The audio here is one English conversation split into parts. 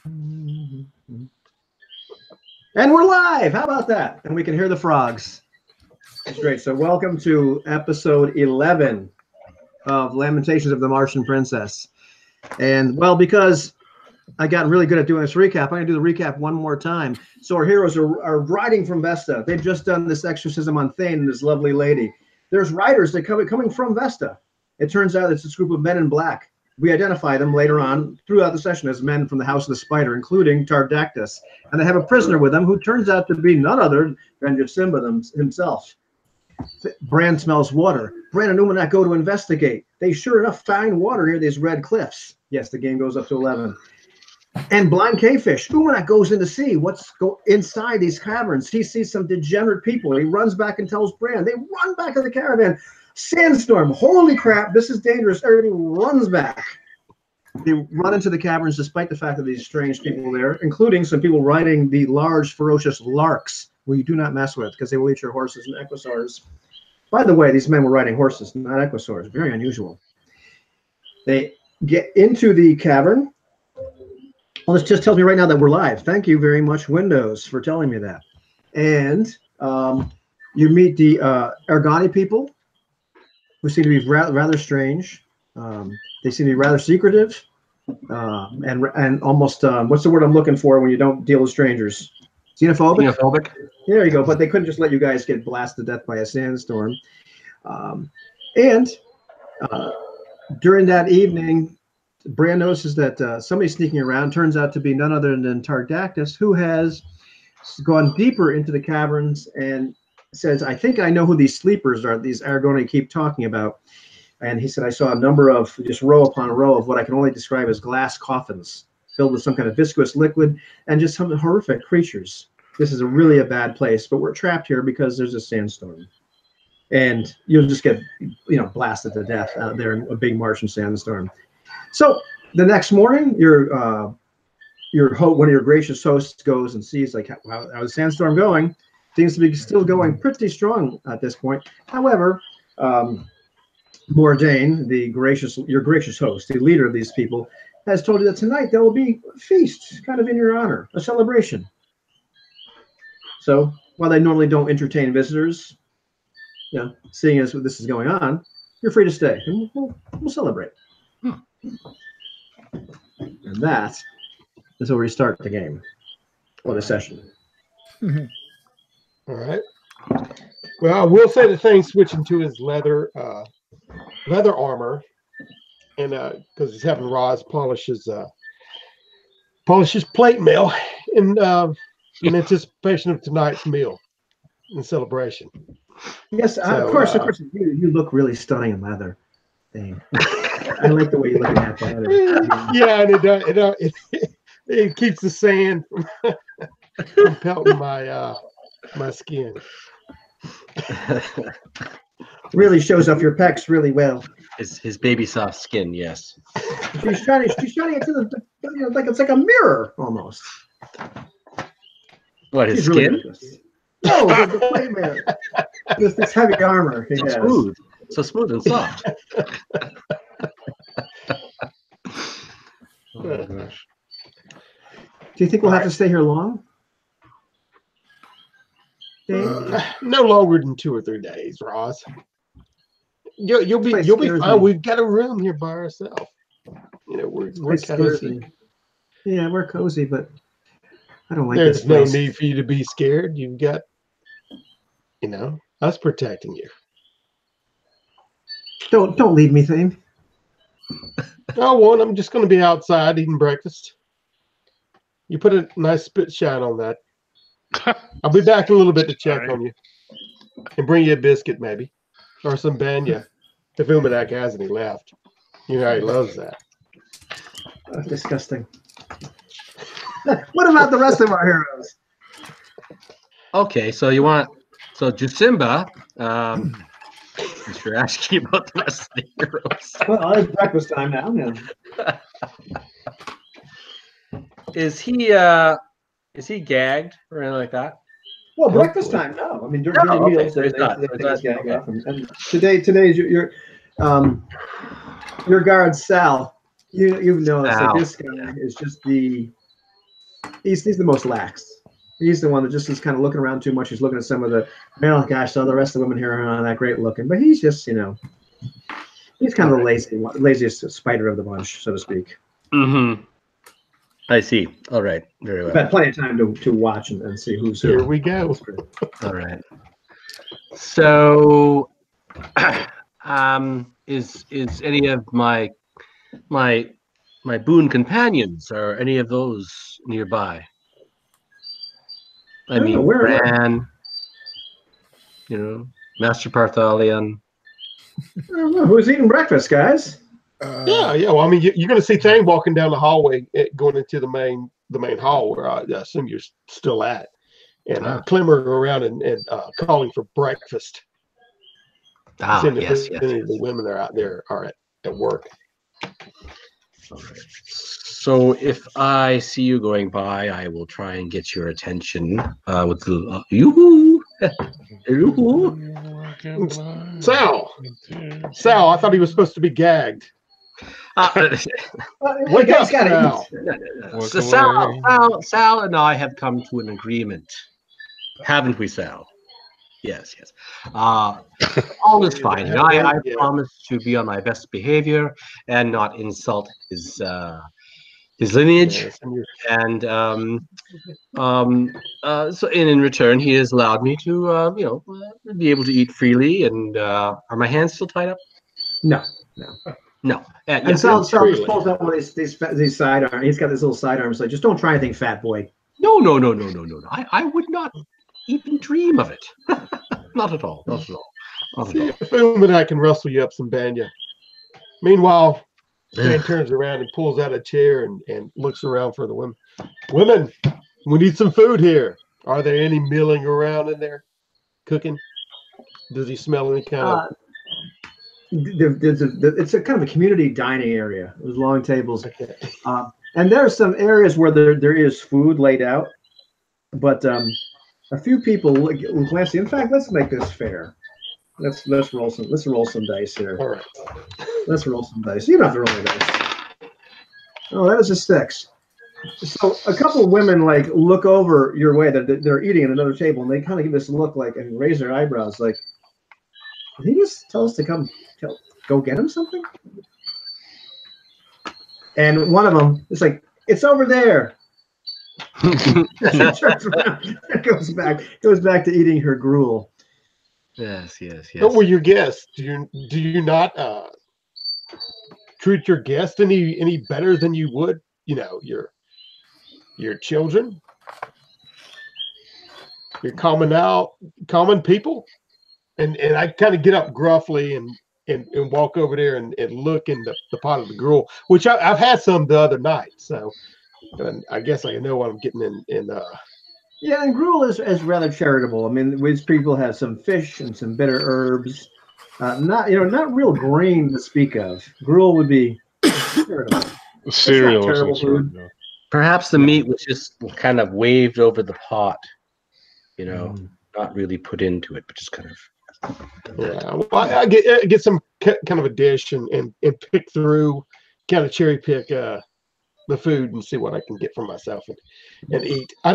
And we're live. How about that? And we can hear the frogs. That's great. So welcome to episode 11 of Lamentations of the Martian Princess. And well, because I got really good at doing this recap, I'm going to do the recap one more time. So our heroes are riding from Vesta. They've just done this exorcism on Thane and this lovely lady. There's riders that coming from Vesta. It turns out it's this group of men in black. We identify them later on throughout the session as men from the House of the Spider, including Tardactus. And they have a prisoner with them who turns out to be none other than Jasimba himself. Bran smells water. Bran and Umanat go to investigate. They sure enough find water near these red cliffs. Yes, the game goes up to 11. And blind cavefish. Umanat goes in to see what's inside these caverns. He sees some degenerate people. He runs back and tells Bran. They run back to the caravan. Sandstorm. Holy crap, this is dangerous. Everybody runs back. They run into the caverns despite the fact that these strange people there, including some people riding the large, ferocious larks, who you do not mess with because they will eat your horses and equisaurs. By the way, these men were riding horses, not equisaurs. Very unusual. They get into the cavern. Well, this just tells me right now that we're live. Thank you very much, Windows, for telling me that. And you meet the Argani people, who seem to be rather strange. They seem to be rather secretive and almost, what's the word I'm looking for when you don't deal with strangers? Xenophobic? Xenophobic. There you go. But they couldn't just let you guys get blasted to death by a sandstorm. During that evening, Bran notices that somebody sneaking around turns out to be none other than Tardactus, who has gone deeper into the caverns and says, I think I know who these sleepers are, these Aragorn keep talking about. And he said, I saw a number of, just row upon row of what I can only describe as glass coffins filled with some kind of viscous liquid and just some horrific creatures. This is really a bad place, but we're trapped here because there's a sandstorm. And you'll just get, blasted to death out there in a big Martian sandstorm. So the next morning, one of your gracious hosts goes and sees how's the sandstorm going. Seems to be still going pretty strong at this point. However, Mordain, your gracious host, the leader of these people, has told you that tonight there will be a feast, kind of in your honor, a celebration. So while they normally don't entertain visitors, seeing as this is going on, you're free to stay, and we'll celebrate. And that is where we start the game or the session. Mm-hmm. All right. Well, I will say the thing switching to his leather armor, and because he's having Roz polish his plate mail in anticipation of tonight's meal and celebration. Yes, of course. You look really stunning in leather. Dang. I like the way you look at that. Yeah, and it keeps the sand from pelting my skin. Really shows off your pecs really well. His baby soft skin, yes. She's shining into the like it's like a mirror almost. What, his skin? Really no, the plate mirror. This heavy armor. So smooth and soft. Oh gosh. Do you think we'll have to stay here long? No longer than 2 or 3 days, Roz. You'll be fine. We've got a room here by ourselves. We're cozy. Yeah, we're cozy, but I don't like this. There's no need for you to be scared. You've got, us protecting you. Don't leave me, Thane. I won't. I'm just going to be outside eating breakfast. You put a nice spit shine on that. I'll be back in a little bit to check on you and bring you a biscuit, maybe, or some banya if Umanak has any left. You know how he loves that. Disgusting. What about the rest of our heroes? Okay, so Jasimba, you're asking about the rest of the heroes. Well, it's breakfast time now. Yeah. Is he gagged or anything like that? Well, breakfast time, no. I mean, during meals, they gag off. And today's your guard Sal. You've noticed that this guy is just the he's the most lax. He's the one that just is kind of looking around too much. He's looking at some of the, oh gosh, so the rest of the women here are not that great looking. But he's just, he's kind of the laziest spider of the bunch, so to speak. Mm-hmm. I see. All right. Very well. We've had plenty of time to watch and see who's who. Here we go. All right. So, is any of my boon companions, or any of those nearby? I mean, Bran, Master Parthalion. I don't know. Who's eating breakfast, guys? Yeah. Well, I mean, you're going to see Thane walking down the hallway, going into the main hall where I assume you're still at, and clamoring around and calling for breakfast. Yes. Any of the women are out there are at work. So if I see you going by, I will try and get your attention with the yoo-hoo. Yoo-hoo. Sal, I thought he was supposed to be gagged. Wake up, Sal. So Sal and I have come to an agreement, haven't we, Sal? Yes. All is fine. I promise to be on my best behavior and not insult his lineage. And so in return, he has allowed me to be able to eat freely. And are my hands still tied up? No. And Sal just pulls out one of these sidearms. He's got this little sidearm. So just don't try anything, fat boy. No. I would not even dream of it. Not at all. If only I can rustle you up some banya. Meanwhile, Dan turns around and pulls out a chair and looks around for the women. Women, we need some food here. Are there any milling around in there? Cooking? Does he smell any kind of... It's a kind of a community dining area. There's long tables. Okay. And there are some areas where there is food laid out. But a few people glance. In fact, let's make this fair. Let's roll some dice here. All right. Let's roll some dice. You don't have to roll the dice. Oh, that is a six. So a couple of women look over your way that they're eating at another table, and they kind of give this look and raise their eyebrows did he just tell us to go get him something? And one of them is it's over there. She turns around and goes back to eating her gruel. Yes. What were your guests? Do you not treat your guests any better than you would, your children? Your common people? And I kind of get up gruffly and walk over there and look in the pot of the gruel, which I've had some the other night, so I guess I know what I'm getting in. Yeah, and gruel is rather charitable. I mean, these people have some fish and some bitter herbs, not real grain to speak of. Gruel would be charitable. Cereal or some food. sort. Perhaps the meat was just kind of waved over the pot, not really put into it, but just kind of. Yeah, well, I get some kind of a dish and pick through, kind of cherry pick the food and see what I can get for myself and eat. I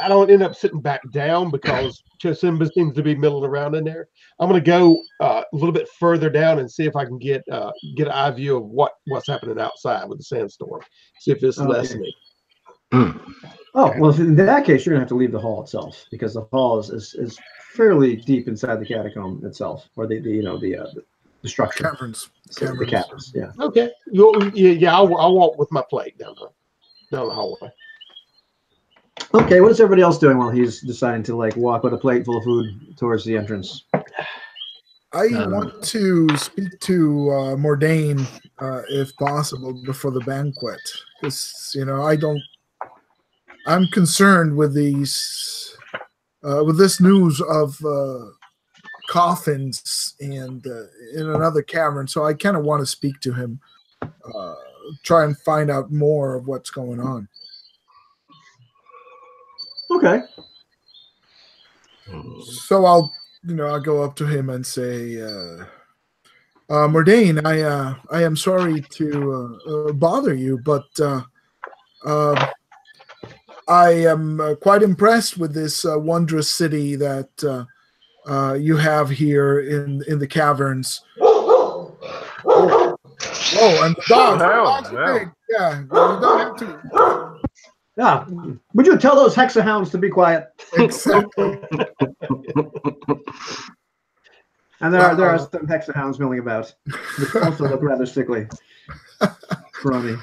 don't end up sitting back down because Chosimba seems to be milling around in there. I'm going to go a little bit further down and see if I can get an eye view of what's happening outside with the sandstorm. See if it's lessening. Oh, well, in that case, you're going to have to leave the hall itself because the hall is fairly deep inside the catacomb itself, or the structure. Caverns. The caverns, yeah. Okay. I'll walk with my plate down the hallway. Okay, what is everybody else doing while he's deciding to walk with a plate full of food towards the entrance? I want to speak to Mordain, if possible, before the banquet. Because I'm concerned with these, with this news of coffins and in another cavern. So I kind of want to speak to him, try and find out more of what's going on. Okay. So I'll go up to him and say, Mordain, I am sorry to bother you, but I am quite impressed with this wondrous city that you have here in the caverns. Oh, and the dogs. Are big. Yeah, you don't have to. Yeah. Would you tell those hexahounds to be quiet? Exactly. And there are some hexahounds milling about, which also look rather sickly, scrawny,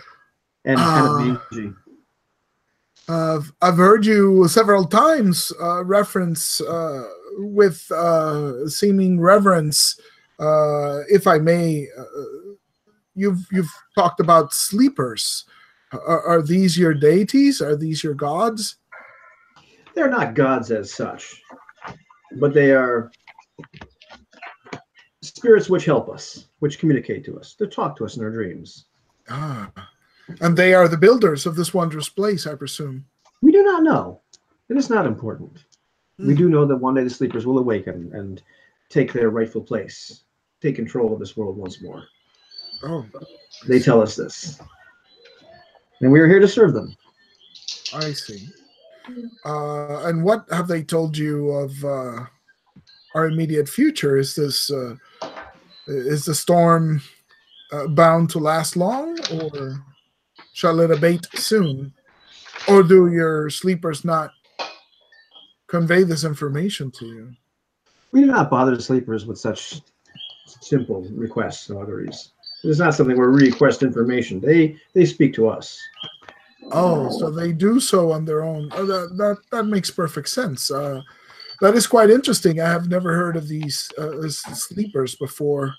and kind of mangy. I've heard you several times reference with seeming reverence, if I may. You've talked about sleepers. Are these your deities? Are these your gods? They're not gods as such, but they are spirits which help us, which communicate to us, to talk to us in our dreams. And they are the builders of this wondrous place, I presume. We do not know. It is not important. We do know that one day the sleepers will awaken and take their rightful place, take control of this world once more. Oh, they tell us this. And we are here to serve them. I see. And what have they told you of our immediate future? Is the storm bound to last long, or shall it abate soon? Or do your sleepers not convey this information to you? We do not bother the sleepers with such simple requests and auguries. It is not something where we request information. They speak to us. Oh, so they do so on their own. Oh, that makes perfect sense. That is quite interesting. I have never heard of these sleepers before.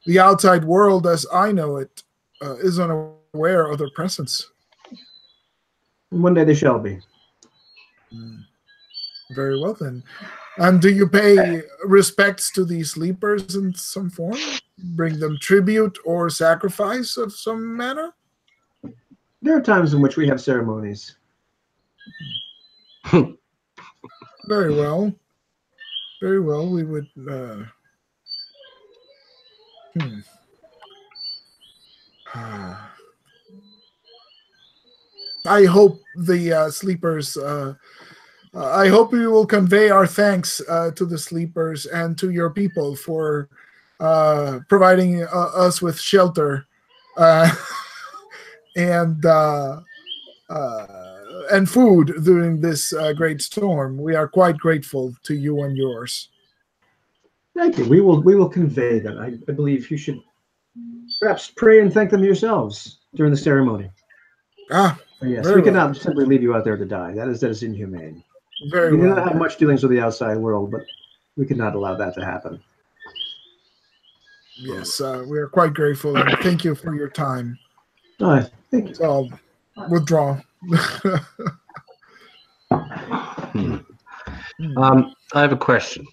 The outside world, as I know it, is unaware of their presence. And one day they shall be. Very well then. And do you pay respects to these sleepers in some form? Bring them tribute or sacrifice of some manner? There are times in which we have ceremonies. Very well. Very well. We would... I hope the sleepers... I hope you will convey our thanks to the sleepers and to your people for providing us with shelter and food during this great storm. We are quite grateful to you and yours. Thank you. We will convey that. I believe you should perhaps pray and thank them yourselves during the ceremony. Yes, we cannot simply leave you out there to die. That is inhumane. We do not have much dealings with the outside world, but we cannot allow that to happen. Yes, we are quite grateful, and thank you for your time. Thank you. So I'll withdraw. I have a question.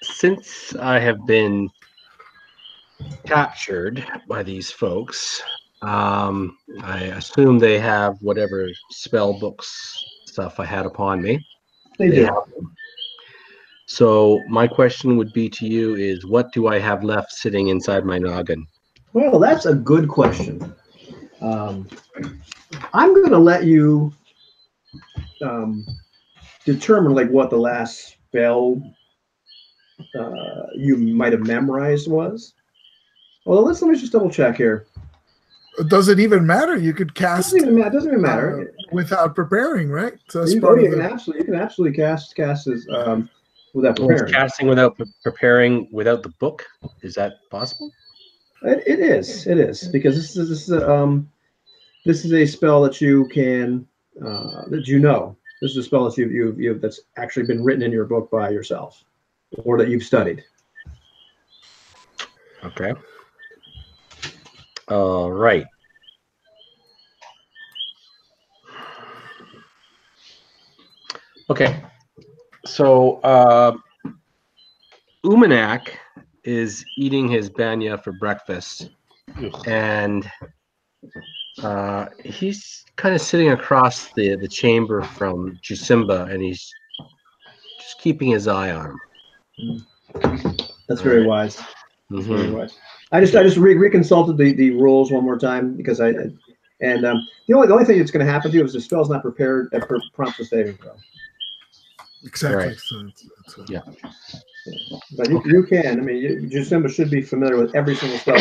Since I have been captured by these folks, I assume they have whatever spell books stuff I had upon me. They do. So my question would be to you is, what do I have left sitting inside my noggin? Well, that's a good question. I'm going to let you determine like what the last spell you might have memorized was. Well, let me just double check here. Does it even matter? You could cast. It doesn't even matter without preparing, right? So you can absolutely cast as without preparing. Casting without preparing without the book, is that possible? It is because this is a spell that you can that you know. This is a spell that you that's actually been written in your book by yourself, or that you've studied. Okay. All right. Okay. So Umanak is eating his banya for breakfast, and he's kind of sitting across the chamber from Jusimba, and he's just keeping his eye on him. That's very wise. That's Mm-hmm. very wise. I just reconsulted the rules one more time because the only thing that's going to happen to you is the spell's not prepared at prompts a saving throw. Exactly. Right. So Yeah. But you can. I mean, Jasimba should be familiar with every single spell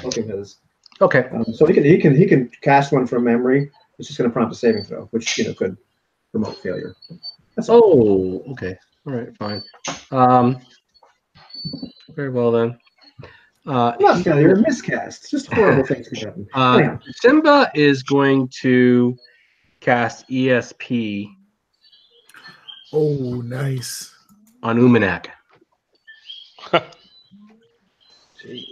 of his. Okay. So he can cast one from memory. It's just going to prompt a saving throw, which could promote failure. That's all. Oh, okay. All right, fine. Very well then. Not failure, miscast. Just horrible things can happen. Anyhow. Simba is going to cast ESP oh, nice. on Umanak. Jeez.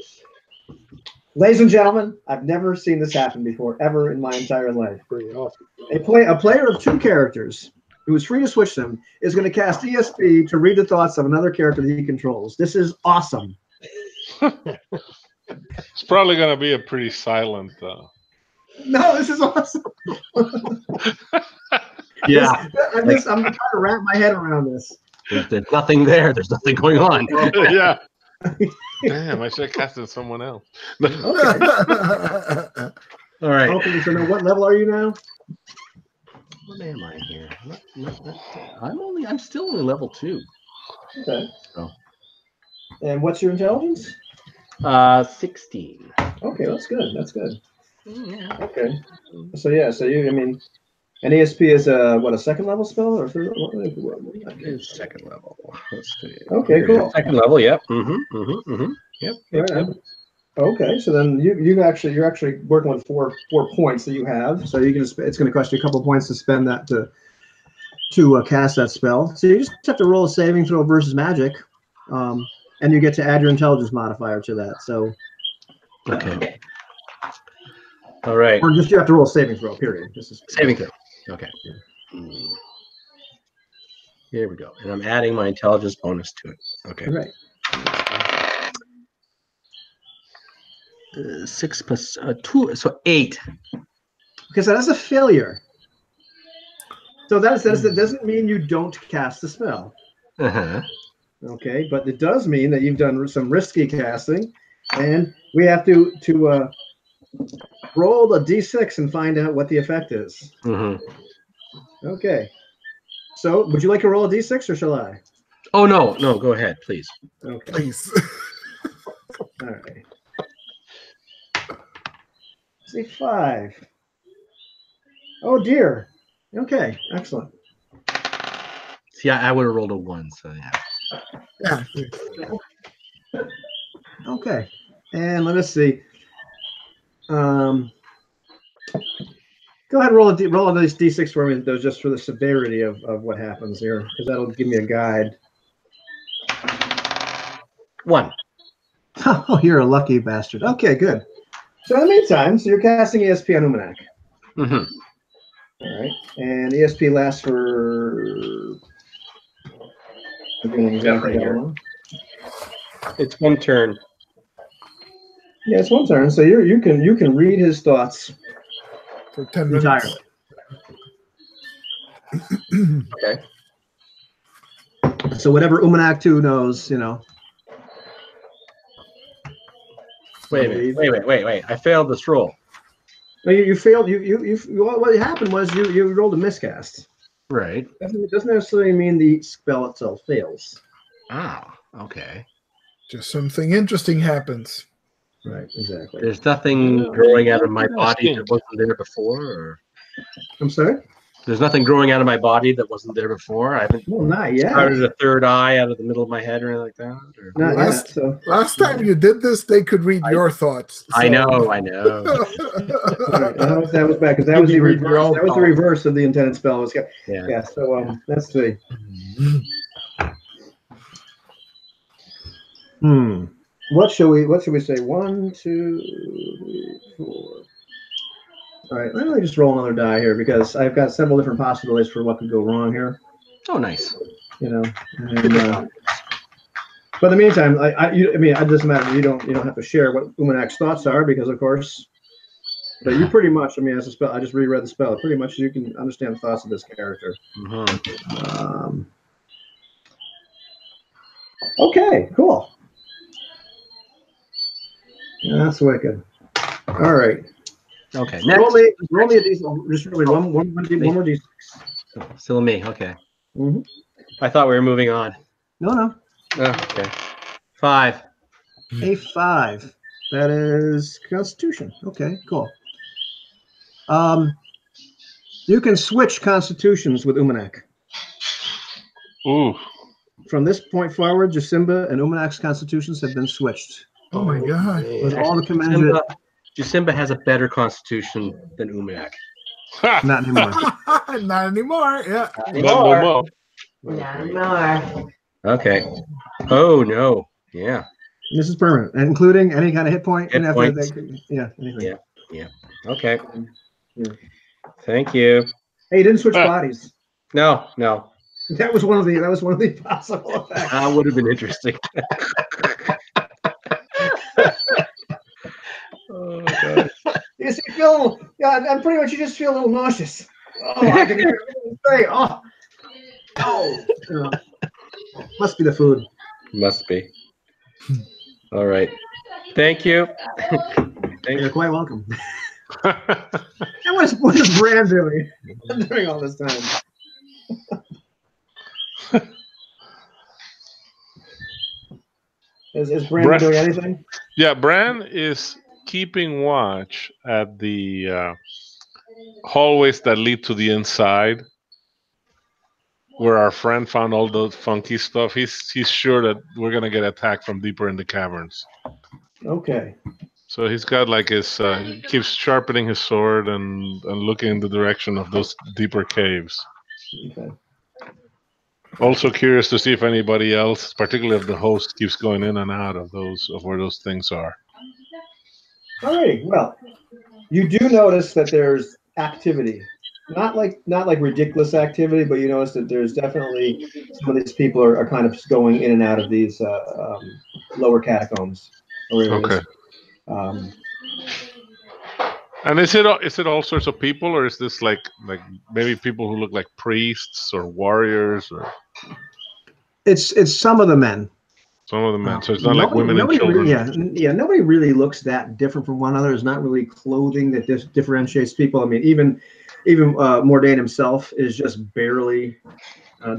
Ladies and gentlemen, I've never seen this happen before, ever in my entire life. Pretty awesome. A player of 2 characters who is free to switch them is going to cast ESP to read the thoughts of another character that he controls. This is awesome. It's probably going to be a pretty silent. No, this is awesome. Yeah. I'm trying to wrap my head around this. There's nothing there. There's nothing going on. Yeah. Damn, I should have casted someone else. Okay. All right. Okay, so now what level are you now? What am I here? I'm still only level 2. Okay. Oh. And what's your intelligence? 16. Okay, that's good. That's good. Yeah. Okay. So an ESP is a second level spell or third? It's second level. Let's see. Okay, cool. Second level. Yep. Yep. Right. Okay, so then you're actually working with four points that you have. So it's going to cost you a couple points to spend that to cast that spell. So you just have to roll a saving throw versus magic, and you get to add your intelligence modifier to that. So Okay. All right. Or just you have to roll a saving throw. Period. This is Saving throw. Okay. Here we go. And I'm adding my intelligence bonus to it. Okay. Right. 6 plus 2, so 8. Okay, so that's a failure. So that doesn't mean you don't cast the spell. Uh-huh. Okay, but it does mean that you've done some risky casting, and we have to roll a d6 and find out what the effect is. Mm-hmm. Okay. So, would you like to roll a d6 or shall I? Oh no, go ahead, please. Okay. Please. All right. Say 5. Oh dear. Okay, excellent. See, I would have rolled a 1, so yeah. Yeah. Okay, and let us see. Go ahead and roll a d6 for me, though, just for the severity of what happens here, because that'll give me a guide. 1. Oh, you're a lucky bastard. Okay, good. So in the meantime, you're casting ESP on Umanak. Mm-hmm. All right, and ESP lasts for. Right here. It's 1 turn. Yeah, it's 1 turn. So you can read his thoughts For 10 minutes. entirely. Okay. So whatever Umanak 2 knows, Wait a minute. Wait. I failed this roll. No, you failed. What happened was you rolled a miscast. Right. It doesn't necessarily mean the spell itself fails. Ah, okay. Just something interesting happens. Right, exactly. There's nothing growing out of my body that wasn't there before, or I'm sorry? there's nothing growing out of my body that wasn't there before. I haven't Well, not yet. started a third eye out of the middle of my head or anything like that. Or... Not yet. So. Last time you did this, they could read your thoughts. I know. Right, that was bad because that was the reverse. That was the reverse of the intended spell. Yeah. So let's see. What should we say? 1, 2, 3, 4. All right, let me just roll another die here because I've got several different possibilities for what could go wrong here. Oh, nice. But in the meantime, it doesn't matter. You don't have to share what Umanak's thoughts are because, of course, but you pretty much. As a spell, I just reread the spell. Pretty much, you can understand the thoughts of this character. Mm-hmm. Okay, cool. That's wicked. All right. Okay. Roll Next. me a D6. Just really one more D6. Still me. Okay. Mm-hmm. I thought we were moving on. No. Okay. 5. A 5. That is Constitution. Okay, cool. You can switch constitutions with Umanak. Ooh. From this point forward, Jasimba and Umanak's constitutions have been switched. Oh my god. With all the commensurate. Jasimba has a better constitution than Umanak. Not anymore. Not anymore. Yeah. No more. Not anymore. Okay. Oh no. Yeah. This is permanent, including any kind of hit point. Hit points. Anything. Yeah. Okay. Yeah. Thank you. Hey, you didn't switch bodies. No. That was one of the possible effects. That would have been interesting. Oh God. You just feel, I'm pretty much. You just feel a little nauseous. Oh, I can hear it say, must be the food. Must be. All right. Thank you. You're quite welcome. And what is Bran doing during all this time? Is Bran doing anything? Yeah, Bran is keeping watch at the hallways that lead to the inside, where our friend found all the funky stuff. He's sure that we're gonna get attacked from deeper in the caverns. Okay. So he's got like his he keeps sharpening his sword and looking in the direction of those deeper caves. Okay. Also curious to see if anybody else, particularly of the host, keeps going in and out of where those things are. Alrighty. Well, you do notice that there's activity. Not like ridiculous activity, but you notice that there's definitely some of these people are kind of going in and out of these lower catacombs. Okay. And is it all sorts of people, or is this like maybe people who look like priests or warriors or? It's some of the men. Some of the men. So it's not like women and children. Yeah. Nobody really looks that different from one another. There's not really clothing that differentiates people. I mean, even Mordain himself is just barely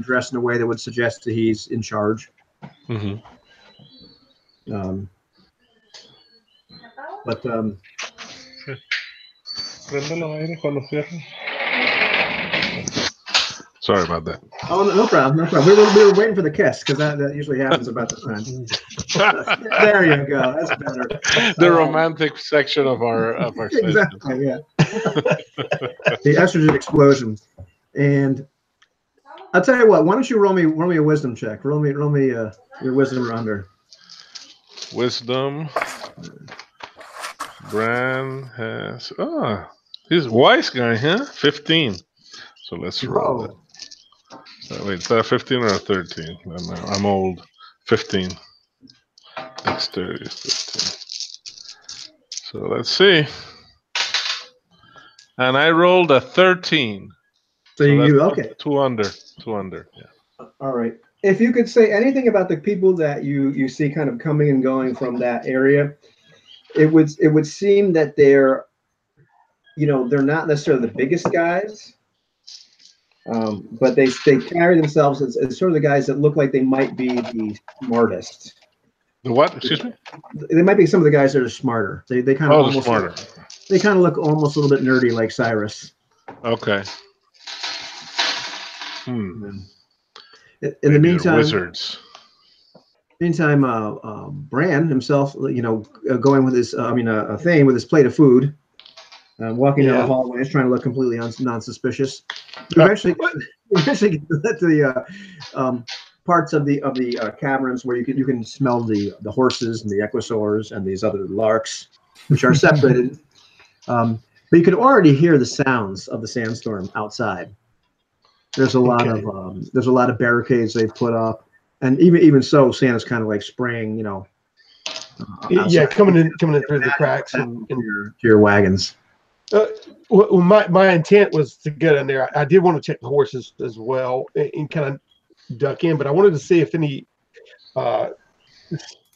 dressed in a way that would suggest that he's in charge. Mm-hmm. Sorry about that. Oh, no problem. We were waiting for the kiss because that usually happens about the time. There you go. That's better. The romantic section of our session. Exactly. Yeah. The estrogen explosion, and I'll tell you what. Why don't you roll me a wisdom check? Roll me your wisdom or under. Wisdom. Bran has he's a wise guy, huh? 15. So let's roll it. Wait, is that a 15 or a 13? I'm old. 15. Dexterity is 15. So let's see. And I rolled a 13. So you okay? 2 under. Yeah. All right. If you could say anything about the people that you see kind of coming and going from that area, it would seem that they're not necessarily the biggest guys. But they carry themselves as sort of the guys that look like they might be the smartest. The what? Excuse me? They might be some of the guys that are smarter. They kind of almost smarter. They kind of look almost a little bit nerdy, like Cyrus. Okay. In the meantime, wizards. Meantime, Bran himself, going with his, Thane with his plate of food. Walking down the hallway, trying to look completely non-suspicious. Eventually get to the parts of the caverns where you can smell the horses and the equisaurs and these other larks, which are separated. But you can already hear the sounds of the sandstorm outside. There's a lot of barricades they've put up, and even so, Santa's kind of like spraying, coming in through the cracks and to your wagons. Well, my intent was to get in there. I did want to check the horses as well and kind of duck in, but I wanted to see if any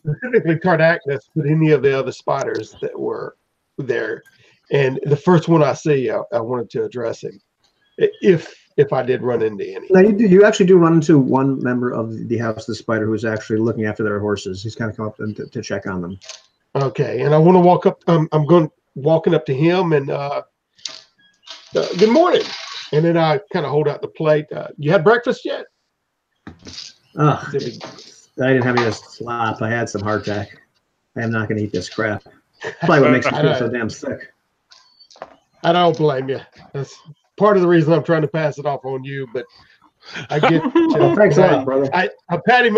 specifically Tardacnus, but any of the other spiders that were there. And the first one I see, I wanted to address him, if I did run into any. No, you actually do run into one member of the House of the Spider who is actually looking after their horses. He's kind of come up to check on them. Okay, and I want to walk up. I'm walking up to him and good morning. And then I kind of hold out the plate. You had breakfast yet? Oh, I didn't have any of this slop. I had some hardtack. I am not going to eat this crap. Probably what makes me feel so damn sick. I don't blame you. That's part of the reason I'm trying to pass it off on you, but I get thanks a lot, brother. I pat him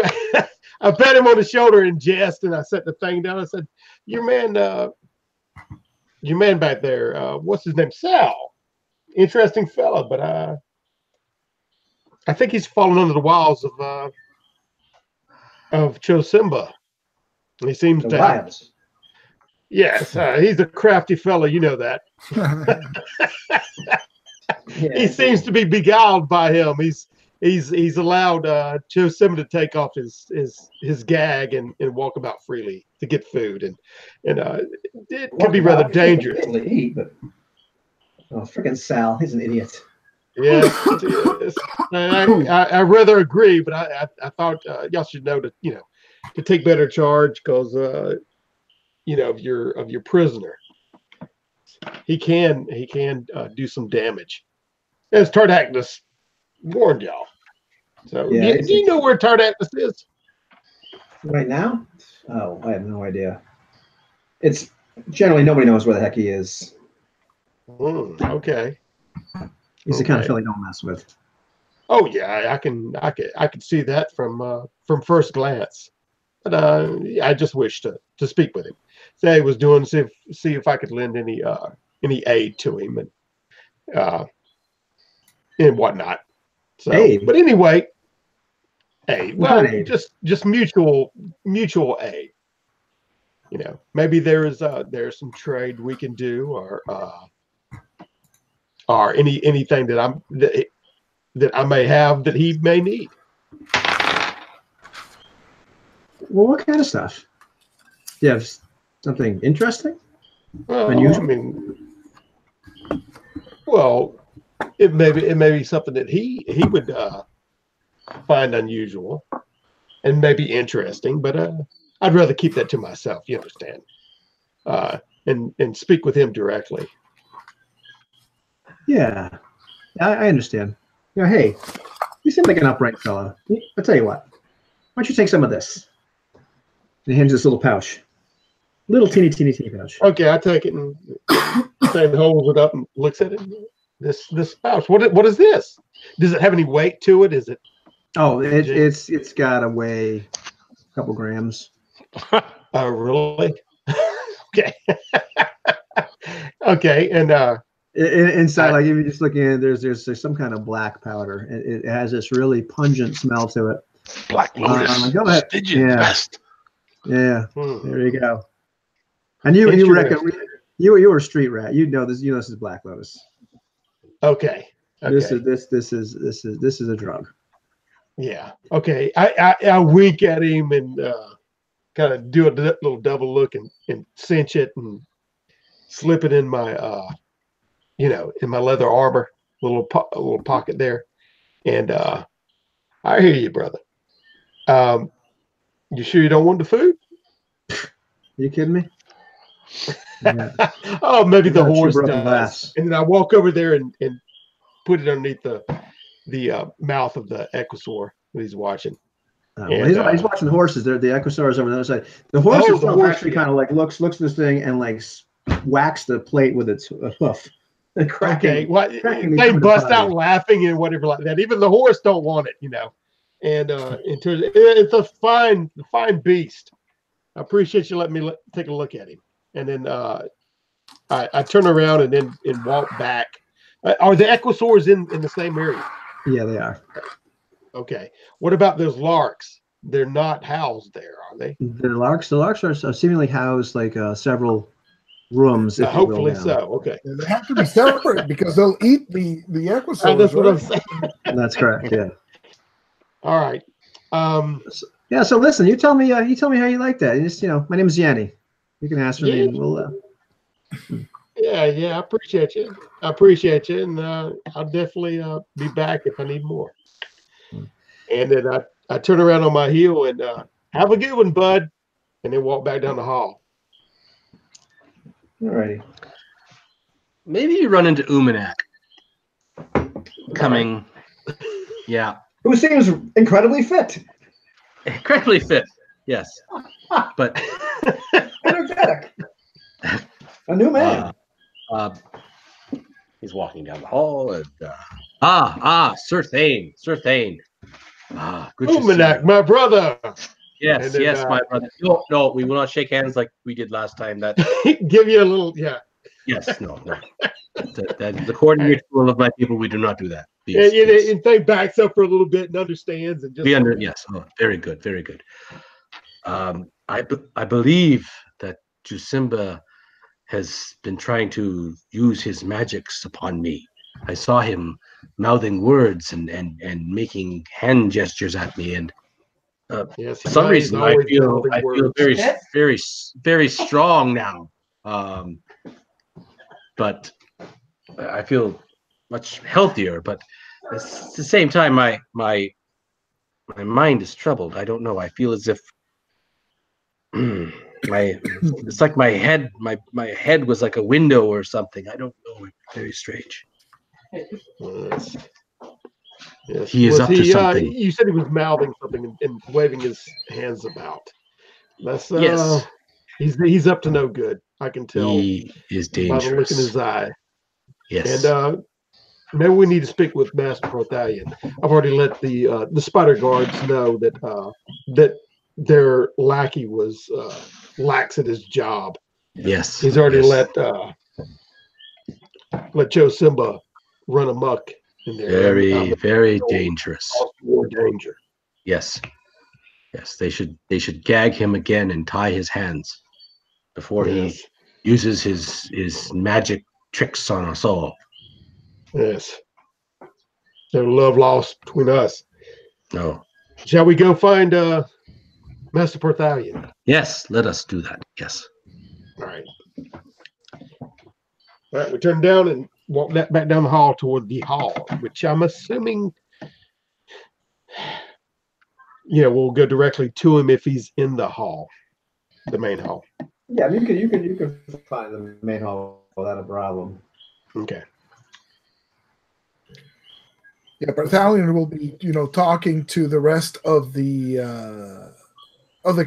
I pat him on the shoulder in jest, and I set the thing down. I said, your man back there, what's his name? Sal. Interesting fella, but I think he's fallen under the wiles of Chosimba. He seems to have, yes, he's a crafty fella, you know that. He seems to be beguiled by him. He's allowed Chosimba to take off his gag and walk about freely to get food, and it can be rather dangerous. Oh, freaking Sal, he's an idiot. Yes, it is. I rather agree, but I thought y'all should know to take better charge, because of your prisoner. He can do some damage, as Tardacnus warned y'all. So yeah, do you know where Tardacnus is right now? Oh, I have no idea. It's generally nobody knows where the heck he is. Okay. He's the kind of fella you don't mess with. Oh yeah, I can see that from first glance. But I just wish to speak with him. Say he was doing, see if I could lend any aid to him and whatnot. So, aid. But anyway, aid. Well, aid? just mutual aid. Maybe there's some trade we can do, or anything that I may have that he may need. Well, what kind of stuff? Do you have something interesting? Well, unusual? I mean, well, it may be something that he would find unusual and maybe interesting, but I'd rather keep that to myself. You understand? And speak with him directly. Yeah, I understand. Hey, you seem like an upright fellow. I'll tell you what. Why don't you take some of this? And he hands this little pouch. Little teeny pouch. Okay, I take it and holds it up and looks at it. This pouch. What is this? Does it have any weight to it? Is it? Oh, it's got to weigh a couple grams. Oh, really? Okay. Okay, and inside, like if you're just looking at it, there's some kind of black powder. It has this really pungent smell to it. Black Lotus. Go ahead. Best. Yeah. There you go. And you reckon you were a street rat. You know this. You know this is Black Lotus. Okay. This is a drug. Yeah. Okay. I wink at him and kind of do a little double look and cinch it and slip it in my in my leather armor, a little pocket there. And I hear you, brother. You sure you don't want the food? You kidding me? Yeah. Oh, maybe the horse does. And then I walk over there and put it underneath the mouth of the Equisaur that he's watching. Well, he's watching the horses. The Equisaur is over the other side. The horse actually kind of like looks at this thing and like whacks the plate with its hoof. Okay, they bust out laughing and whatever like that. Even the horse don't want it, And it's a fine beast. I appreciate you letting me take a look at him. And then I turn around and walk back. Are the Equisaurs in the same area? Yeah, they are. Okay. What about those larks? They're not housed there, are they? The larks are seemingly housed like several rooms. Hopefully so. Okay. And they have to be separate because they'll eat the Equisaurs. That's what I'm saying. That's correct. Yeah. All right. Yeah. So listen, you tell me how you like that. You just, my name is Yanni. You can ask for me, and we'll. Yeah, I appreciate you. And I'll definitely be back if I need more. And then I turn around on my heel and have a good one, bud. And then walk back down the hall. All righty. Maybe you run into Umanak coming. Yeah. Who seems incredibly fit. Incredibly fit. Yes. But energetic. A new man. He's walking down the hall and Sir Thane. Good to see Umanak, you. my brother. Yes, then, my brother. No, we will not shake hands like we did last time. That give you a little, Yes, no. The coordinated rule of my people, we do not do that. Please. And Thane backs up for a little bit and understands and just. Yes. Oh, very good, very good. I believe that Jusimba has been trying to use his magics upon me. I saw him mouthing words and making hand gestures at me, and for some reason I feel very, very, very strong now. But I feel much healthier. But at the same time, my mind is troubled. I don't know. I feel as if it's like my head was like a window or something. I don't know. Very strange. Yes. He is up to something. You said he was mouthing something and waving his hands about. That's yes. He's up to no good. I can tell. He is dangerous. By the look in his eye. Yes. And maybe we need to speak with Master Prothalion. I've already let the spider guards know that their lackey was lax at his job. Yes. He's already let Joe Simba run amok in there. Very, very dangerous. More danger. Yes. They should gag him again and tie his hands before he uses his magic tricks on us all. Yes. No love lost between us. No. Shall we go find Master Prothalion? Yes, let us do that. Yes. All right. All right, we turn down and walk back down the hall toward the hall, which I'm assuming, we'll go directly to him if he's in the hall, the main hall. Yeah, you can find the main hall without a problem. Okay. Yeah, Prothalion will be, talking to the rest of the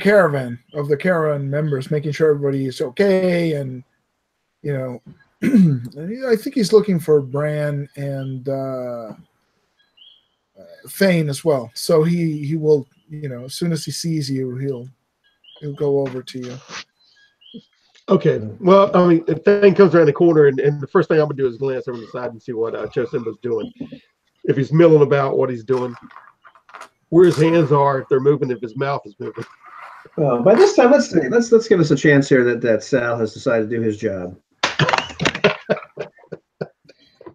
caravan members, making sure everybody is okay, and I think he's looking for Bran and Thane as well. So he will, as soon as he sees you, he'll go over to you. Okay. Well, I mean, if Thane comes around the corner, and the first thing I'm gonna do is glance over the side and see what Chosimba's doing. If he's milling about, what he's doing, where his hands are, if they're moving, if his mouth is moving. By this time, let's give us a chance here that Sal has decided to do his job.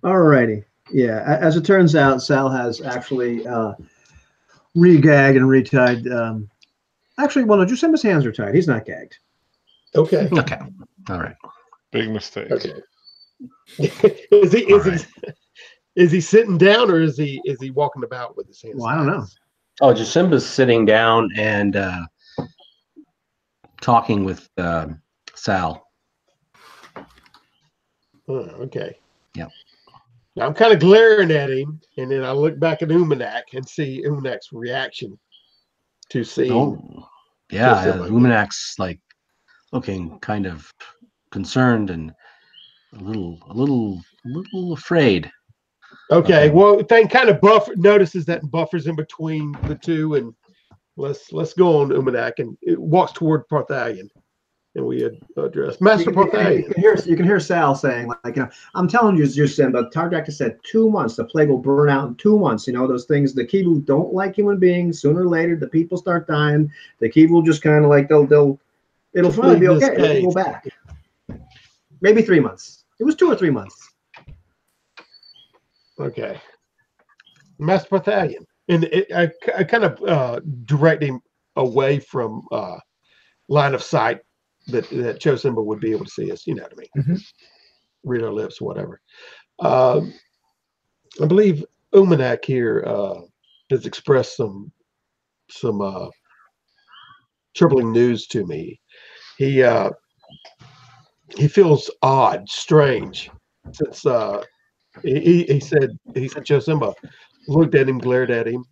All righty. Yeah. As it turns out, Sal has actually re-gagged and retied. Actually, well, no, Jusimba's hands are tied. He's not gagged. Okay. Okay. All right. Big mistake. Okay. Is he sitting down or is he walking about with his hands? Well, I don't know. Oh, Jusimba's sitting down and talking with Sal. Oh, okay. Yeah. Now I'm kind of glaring at him, and then I look back at Umanak and see Umanak's reaction to seeing. Oh, yeah. Umanak's like looking kind of concerned and a little afraid. Okay, well, Thane kind of notices that and buffers in between the two, and let's go on Umanak, and it walks toward Prothalion, and we address Master Prothalion. You can hear Sal saying, like, I'm telling you, Jusimba, Tardak said 2 months. The plague will burn out in 2 months. Those things. The Kivu don't like human beings. Sooner or later, the people start dying. The Kivu will just kind of like it'll finally be okay. It'll go back. Maybe 3 months. It was 2 or 3 months. Okay, Master Prothalion, and I kind of direct him away from line of sight that Chosimba would be able to see us. You know what I mean? Mm-hmm. Read our lips, whatever. I believe Umanak here has expressed some troubling news to me. He feels odd, strange, since he said Chosimba looked at him, glared at him,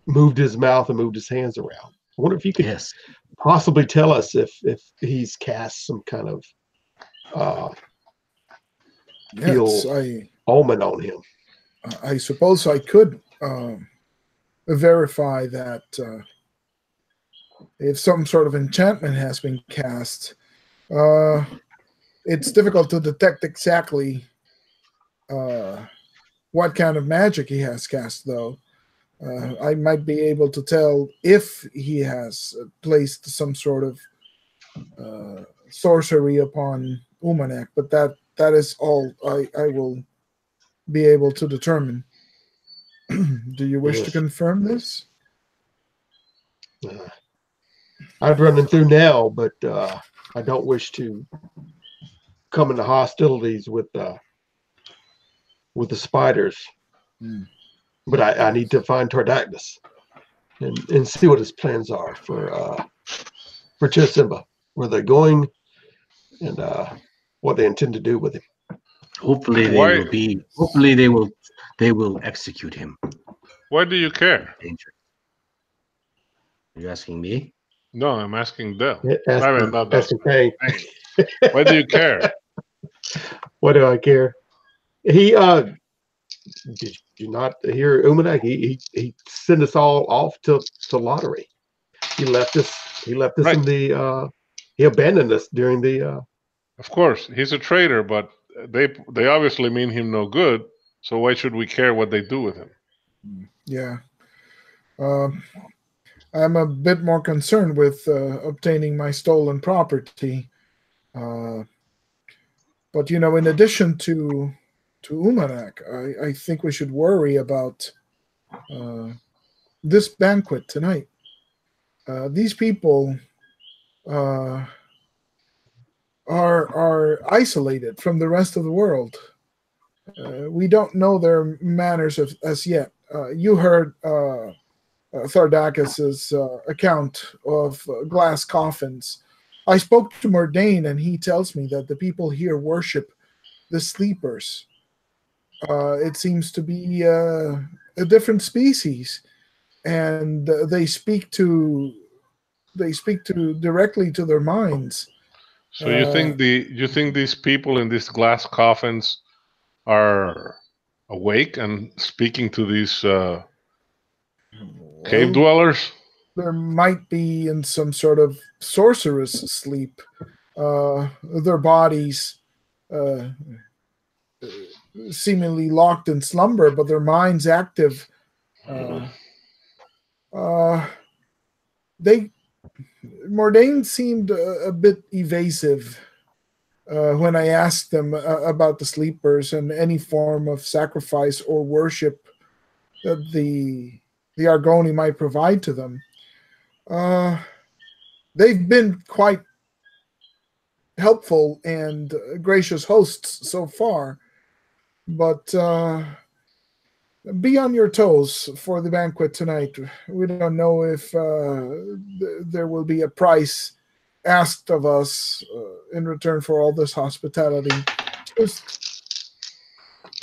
moved his mouth and moved his hands around. I wonder if you could possibly tell us if he's cast some kind of omen on him. I suppose I could verify that if some sort of enchantment has been cast. It's difficult to detect exactly what kind of magic he has cast, though. I might be able to tell if he has placed some sort of sorcery upon Umanak, but that is all I will be able to determine. Do you wish to confirm this? I'd run him through now, but I don't wish to come into hostilities with the spiders. But I need to find Tardagnis and see what his plans are for Chosimba, where they're going, and what they intend to do with him. Hopefully they will execute him. Why do you care? Are you asking me? No, I'm asking Dell. Asking Payne. Why do you care? Why do I care? He did you not hear Umanak? He sent us all off to lottery. He left us right. In the he abandoned us during the Of course, he's a traitor, but they obviously mean him no good, so why should we care what they do with him? Yeah. I'm a bit more concerned with obtaining my stolen property. But, in addition to Umanak, I think we should worry about this banquet tonight. These people are isolated from the rest of the world. We don't know their manners as yet. You heard Thardakis's account of glass coffins. I spoke to Mordane, and he tells me that the people here worship the sleepers. It seems to be a different species, and they speak directly to their minds. So you think these people in these glass coffins are awake and speaking to these cave dwellers? There might be in some sort of sorceress sleep. Their bodies seemingly locked in slumber, but their minds active. Mordane seemed a bit evasive when I asked them about the sleepers and any form of sacrifice or worship that the Argoni might provide to them. They've been quite helpful and gracious hosts so far, but be on your toes for the banquet tonight. We don't know if there will be a price asked of us in return for all this hospitality.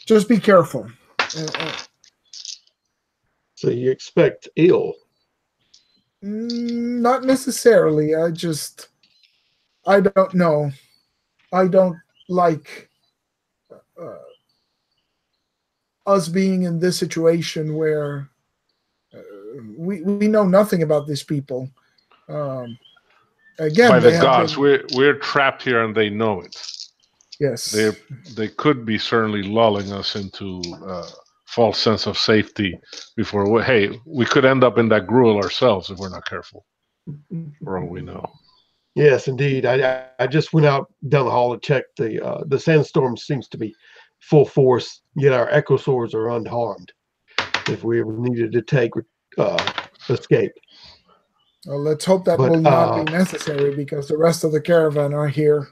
Just be careful. So you expect ill? Not necessarily. I don't know. I don't like us being in this situation where we know nothing about these people. Again, by the gods, we're trapped here, and they know it. Yes, they could be certainly lulling us into false sense of safety before. We could end up in that gruel ourselves if we're not careful. For all we know. Yes, indeed. I just went out down the hall to check. The sandstorm seems to be full force, yet our echo swords are unharmed if we ever needed to take escape. Well, let's hope that But, will not be necessary because the rest of the caravan are here.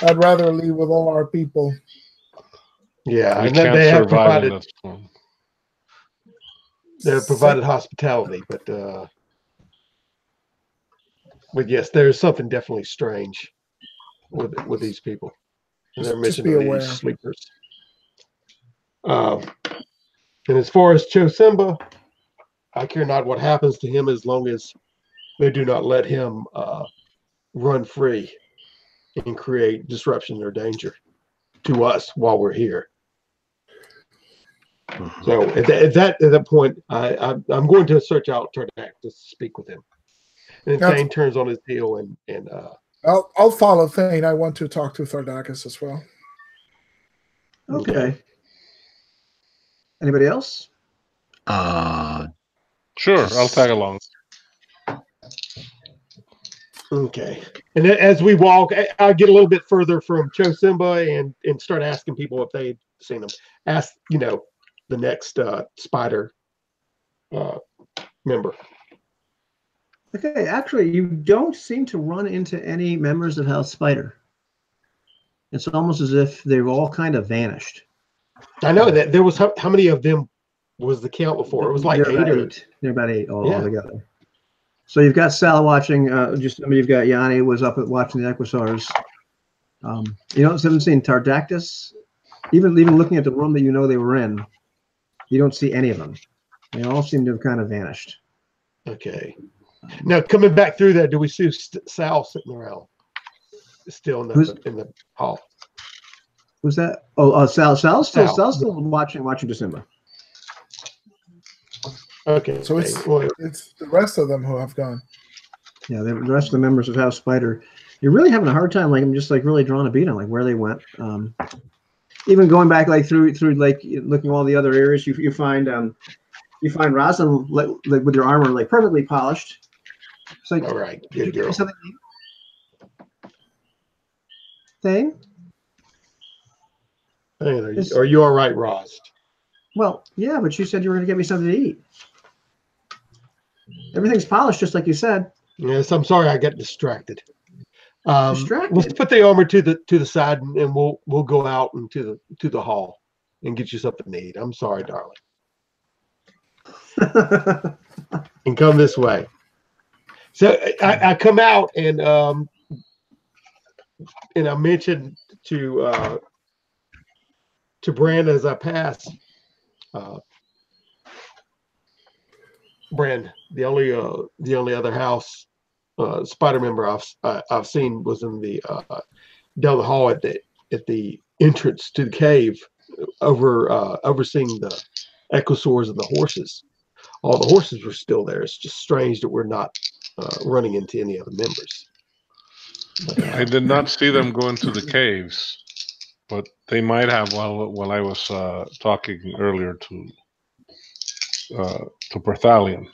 I'd rather leave with all our people. Yeah, We and then can't they have survive in provided that storm. hospitality, but yes, there's something definitely strange with these people. And they're Just missing be these aware. sleepers. And as far as Chosimba, I care not what happens to him as long as they do not let him run free and create disruption or danger to us while we're here. So at that point, I'm going to search out Tardak to speak with him. And Thane turns on his heel and I'll follow Thane. I want to talk to Thardakis as well. Okay. Anybody else? Sure, I'll tag along. Okay. And as we walk, I get a little bit further from Chosimba and start asking people if they'd seen him. Ask, the next spider member. Okay, actually, you don't seem to run into any members of House Spider. It's almost as if they've all kind of vanished. I know that there was how many of them was the count before? It was like eight. They're about eight altogether. So you've got Sal watching. You've got Yanni was up watching the Equisars. Haven't seen Tardactus. Even looking at the room that they were in, you don't see any of them. They all seem to have kind of vanished. Okay. Now coming back through there, do we see Sal sitting around, still in the hall? Who's that? Oh, Sal's still watching December. Okay. So it's the rest of them who have gone. Yeah, the rest of the members of House Spider. You're really having a hard time. I'm just really drawing a beat on where they went. Even going back through looking at all the other areas, you find Rosalind with your armor perfectly polished. It's all right, good girl. Thing? Are you all right, Roz? Well, yeah, but you said you were going to get me something to eat. Everything's polished, just like you said. Yes, I'm sorry, I got distracted. Distracted. Let's put the armor to the side, and we'll go out into the hall and get you something to eat. I'm sorry, darling. And come this way. So I come out and I mentioned to Brand as I pass. Brand, the only other house spider member I've seen was in the down the hall at the entrance to the cave, overseeing the echosaurs and the horses. All the horses were still there. It's just strange that we're not running into any other members. I did not see them go into the caves, but they might have while I was talking earlier to Berthalion.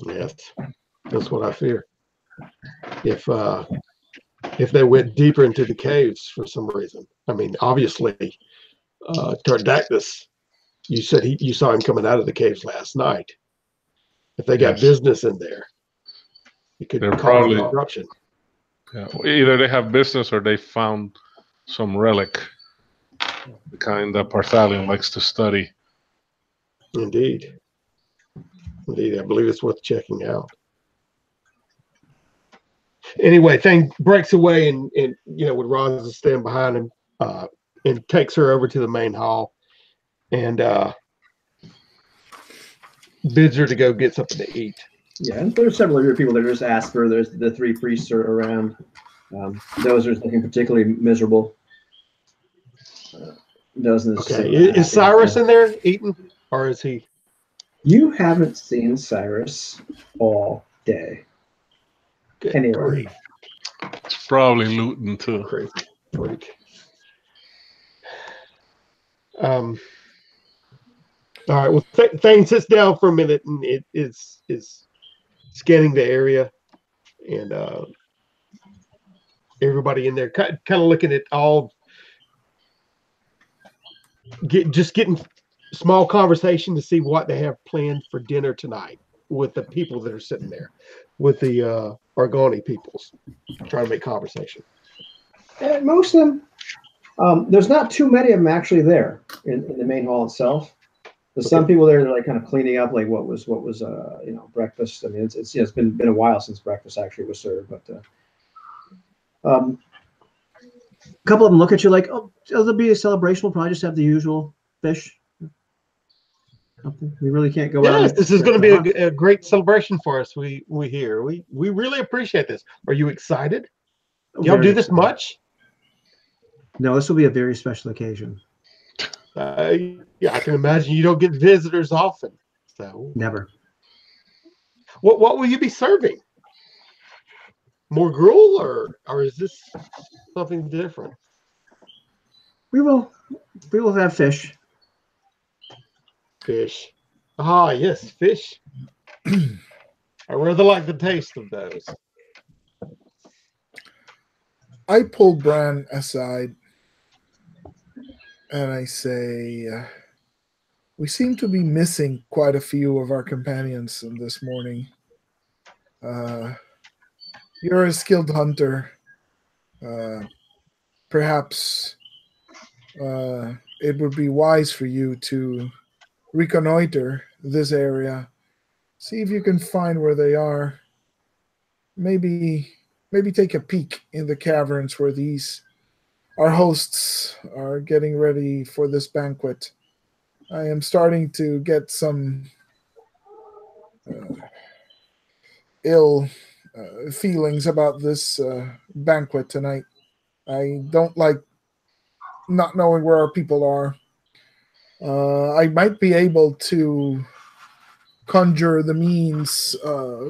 Yes, that's what I fear. If they went deeper into the caves for some reason, I mean, obviously, Tardactus, you said you saw him coming out of the caves last night. If they got business in there, it could cause an eruption. Yeah, either they have business or they found some relic, the kind that Parthalion likes to study. Indeed, I believe it's worth checking out. Anyway, Thing breaks away and with Roz is standing behind him, and takes her over to the main hall, and bids her to go get something to eat. Yeah, and there's several other people that are just asked for. There's the three priests are around. Those are looking particularly miserable. Okay, is Cyrus in there eating, or is he? You haven't seen Cyrus all day. Anyway, it's probably looting too. Crazy freak. All right. Well, Thane sits down for a minute and it is scanning the area, and everybody in there kind of looking at all, getting small conversation to see what they have planned for dinner tonight. with the people that are sitting there, with the Argoni peoples, trying to make conversation. And most of them, there's not too many of them actually there in the main hall itself. There's some people there that are like kind of cleaning up, like what was breakfast. I mean, it's been a while since breakfast actually was served, but a couple of them look at you like, oh, there'll be a celebration. We'll probably just have the usual fish. We really can't go out. Yes, this is going to be a great celebration for us. We hear. We really appreciate this. Are you excited? Do y'all do this much? No, this will be a very special occasion. Yeah, I can imagine you don't get visitors often. So never. What will you be serving? More gruel, or is this something different? We will have fish. Fish. Ah, yes, fish. I rather like the taste of those. I pull Bran aside and I say, we seem to be missing quite a few of our companions this morning. You're a skilled hunter. Perhaps it would be wise for you to reconnoiter this area, see if you can find where they are. Maybe take a peek in the caverns where our hosts are getting ready for this banquet. I am starting to get some ill feelings about this banquet tonight. I don't like not knowing where our people are. I might be able to conjure the means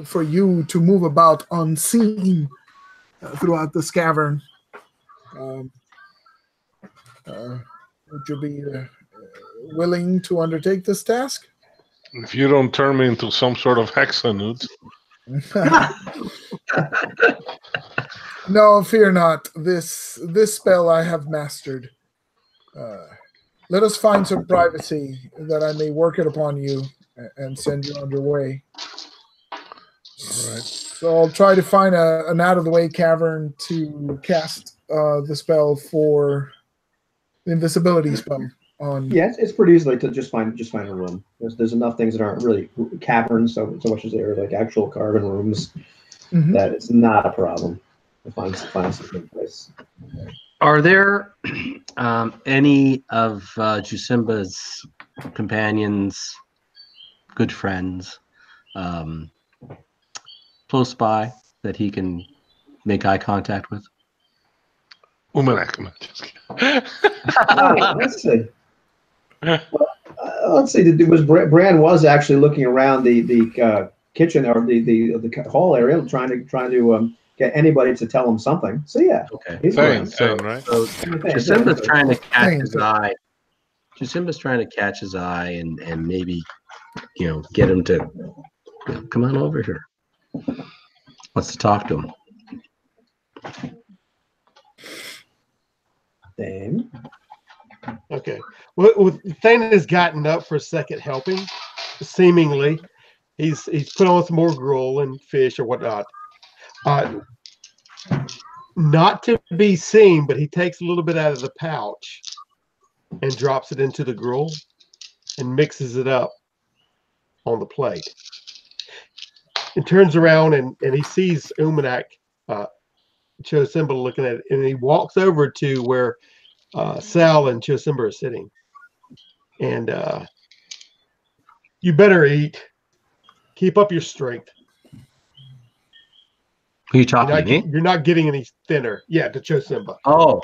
for you to move about unseen throughout this cavern. Would you be willing to undertake this task? If you don't turn me into some sort of hexanut. No, fear not. This spell I have mastered. Let us find some privacy that I may work it upon you and send you on your way. All right. So I'll try to find an out-of-the-way cavern to cast the spell for the invisibility spell on. Yes, it's pretty easily to just find a room. There's enough things that aren't really caverns so much as they are like actual carven rooms that it's not a problem to find some place. Are there any of Jusimba's companions, good friends, close by that he can make eye contact with? Let's see. Let's see. Bran was actually looking around the kitchen or the hall area, trying to get anybody to tell him something. So yeah, okay. He's Thane, so, right? So Jusimba's trying to catch his eye. Jusimba's trying to catch his eye and maybe get him to come on over here. Wants to talk to him. Thane. Okay. Well, Thane has gotten up for a second helping. Seemingly, he's put on some more gruel and fish or whatnot. Not to be seen, but he takes a little bit out of the pouch and drops it into the gruel and mixes it up on the plate. And turns around and he sees Umanak, Chosimba looking at it, and he walks over to where Sal and Chosimba are sitting. And you better eat. Keep up your strength. Who are you talking to me? You're not getting any thinner. Yeah, to Chosimba. Oh,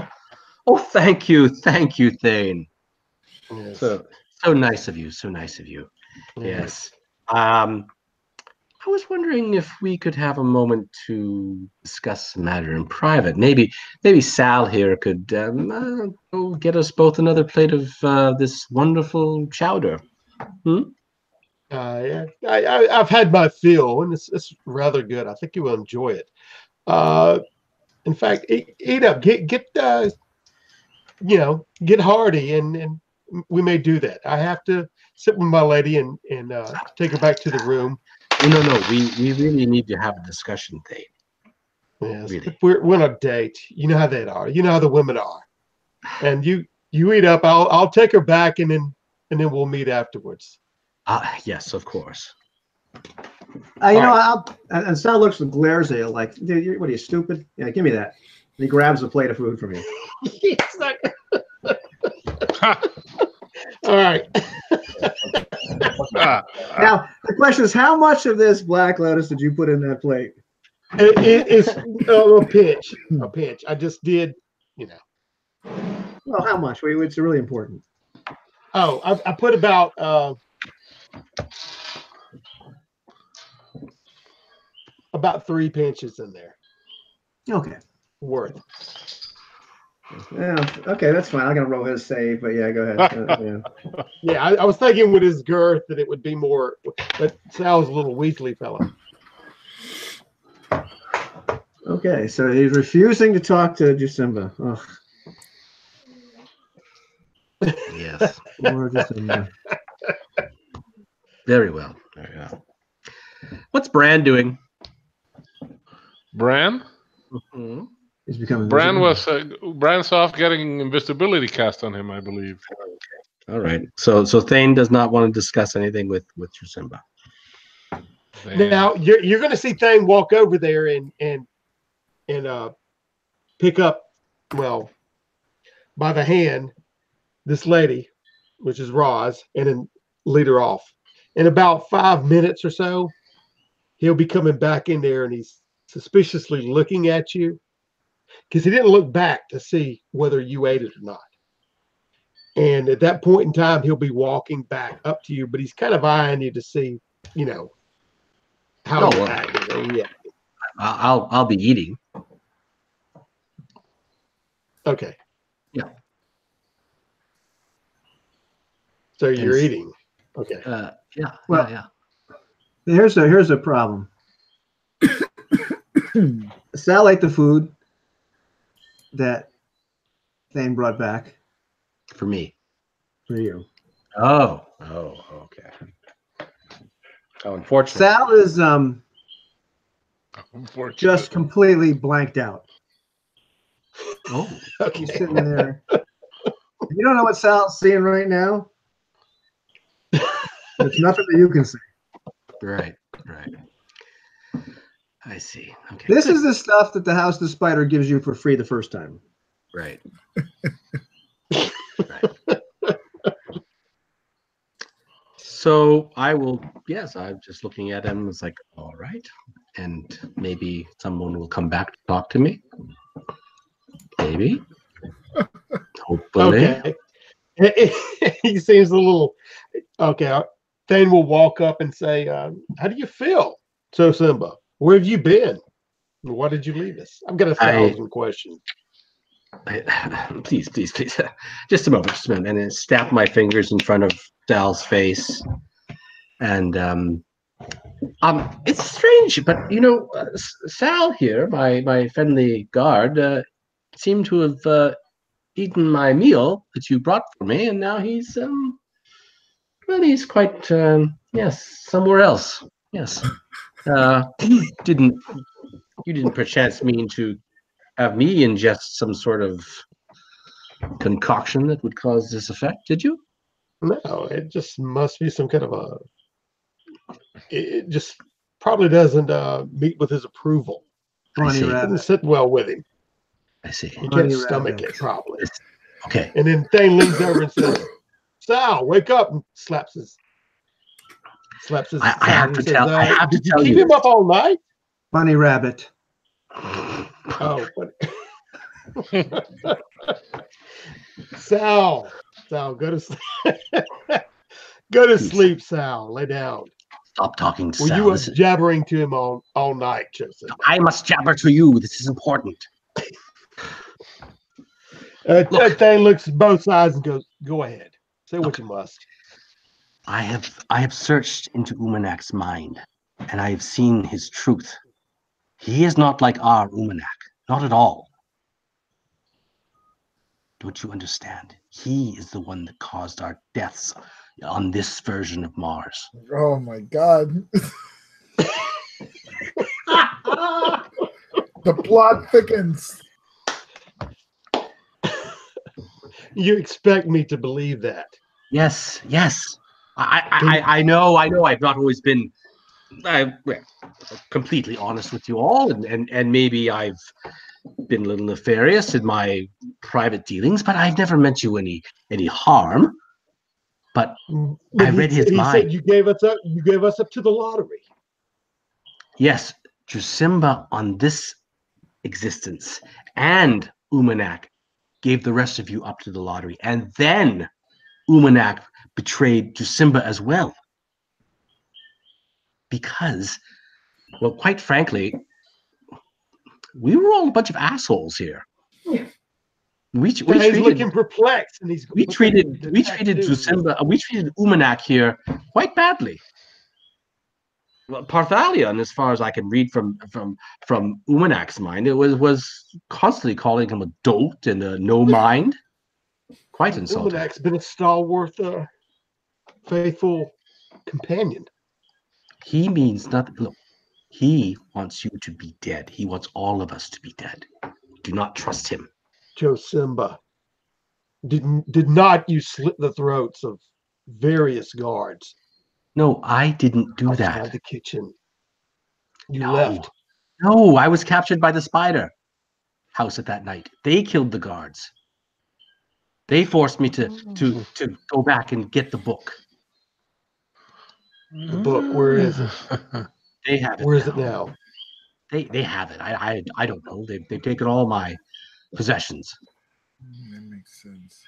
thank you, Thane. Yes. So nice of you. So nice of you. Yes. I was wondering if we could have a moment to discuss the matter in private. Maybe Sal here could go get us both another plate of this wonderful chowder. Yeah, I've had my fill, and it's rather good. I think you will enjoy it. In fact, eat up, get hearty, and we may do that. I have to sit with my lady and take her back to the room No. We really need to have a discussion, Thane. Yes, Really. we're on a date. You know how they are. You know how the women are. And you eat up. I'll take her back, and then we'll meet afterwards. Yes, of course. And Sal looks and glares at you like, dude, what are you, stupid? Yeah, give me that. And he grabs a plate of food from you. It's not... All right. Now, the question is, how much of this black lettuce did you put in that plate? It's a pinch. A pinch. I just did, Well, how much? It's really important. Oh, I put about about 3 pinches in there. Okay. Worth. Yeah. Okay, that's fine. I'm gonna roll his save, but yeah, go ahead. Yeah, I was thinking with his girth that it would be more, but Sal's a little weakly fella. Okay, so he's refusing to talk to Jacinda. Ugh. Yes. Poor Jacinda. Very well. Very well. What's Bran doing? Bran? Mm-hmm. He's becoming Bran's off getting invisibility cast on him, I believe. All right. So Thane does not want to discuss anything with Jacinda. Now you're going to see Thane walk over there and pick up, well, by the hand, this lady, which is Roz, and then lead her off. In about 5 minutes or so, he'll be coming back in there, and he's suspiciously looking at you because he didn't look back to see whether you ate it or not. And at that point in time, he'll be walking back up to you, but he's kind of eyeing you to see, how you're acting. Yeah. I'll be eating. Okay. Yeah. So you're eating. Okay. Yeah. Well, yeah. Here's a problem. Sal ate the food that Thane brought back For me. for you. Oh, okay. Oh, unfortunately. Sal is Unfortunately. just completely blanked out. Oh, Okay. He's sitting there. You don't know what Sal's seeing right now. It's nothing that you can see. right. I see. Okay. This is the stuff that the House of the Spider gives you for free the first time. Right. So I will, yes, I'm just looking at him. It's like, all right. And maybe someone will come back to talk to me. Maybe. Hopefully. Okay. He seems a little, okay. Thane will walk up and say, how do you feel, So Simba? Where have you been? Why did you leave us? I've got 1,000 questions. Please. Just a moment. And then snap my fingers in front of Sal's face. And it's strange, but Sal here, my friendly guard, seemed to have eaten my meal that you brought for me, and now he's he's quite somewhere else. Yes. You didn't perchance mean to have me ingest some sort of concoction that would cause this effect, did you? No, it just must be some kind of it just probably doesn't meet with his approval. Bunny It rabbit. doesn't sit well with him. I see. He Bunny can't stomach rabbit. it probably. Okay. And then Thane leans over and says, Sal, wake up, and slaps his I have to tell you. Did you keep him up all night? Bunny rabbit. Oh, but Sal, go to sleep. Go to sleep, Sal. Lay down. Stop talking to Were Sal. you was jabbering to him all night, Joseph? I must jabber to you. This is important. Thane looks at both sides and goes, go ahead. Say what you must. I have searched into Umanak's mind, and I have seen his truth. He is not like our Umanak. Not at all. Don't you understand? He is the one that caused our deaths on this version of Mars. Oh my God. The plot thickens. You expect me to believe that? Yes, yes. I know. I've not always been completely honest with you all, and maybe I've been a little nefarious in my private dealings, but I've never meant you any harm. But I read his mind. He said you gave us up to the lottery. Yes, Drusimba on this existence and Umanak gave the rest of you up to the lottery, and then Umanak betrayed Drusimba as well. Because, well, quite frankly, we were all a bunch of assholes here. We treated looking perplexed, and we treated Drusimba, we treated Umanak here quite badly. Well, Parthalia, and as far as I can read from Umanak's mind, it was constantly calling him a dolt and a no mind. Quite insulting. Umanak's been a stalwart, faithful companion. He means nothing. Look, he wants you to be dead. He wants all of us to be dead. Do not trust him. Drusimba, did not you slit the throats of various guards? No, I didn't do outside that. The kitchen. You left. No, I was captured by the spider house at that night. They killed the guards. They forced me to go back and get the book. The book, where is it? They have it. Where is it now? They have it. I don't know. They've taken all my possessions. That makes sense.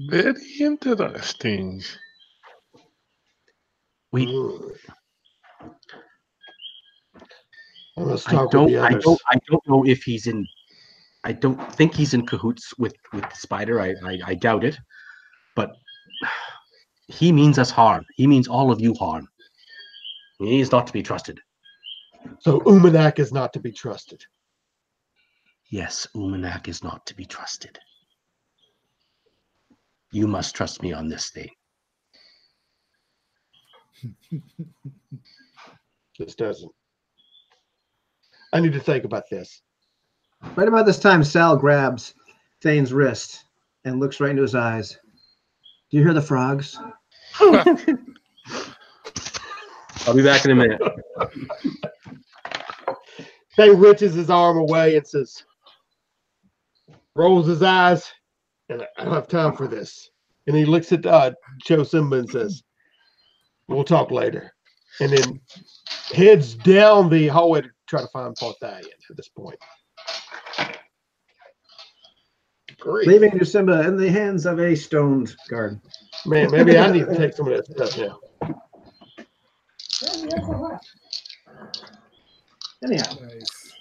Very interesting. We. I don't know if he's in. I don't think he's in cahoots with the spider. I doubt it. But he means us harm. He means all of you harm. He is not to be trusted. So Umanak is not to be trusted. Yes, Umanak is not to be trusted. You must trust me on this thing. This doesn't. I need to think about this. Right about this time, Sal grabs Thane's wrist and looks right into his eyes. Do you hear the frogs? I'll be back in a minute. Thane wrenches his arm away and says, rolls his eyes, and I don't have time for this. And he looks at Drusimba and says, we'll talk later. And then heads down the hallway to try to find Parthalia at this point. Great. Leaving Drusimba in the hands of a stoned guard. Man, maybe I need to take some of that stuff now. Anyhow, Nice.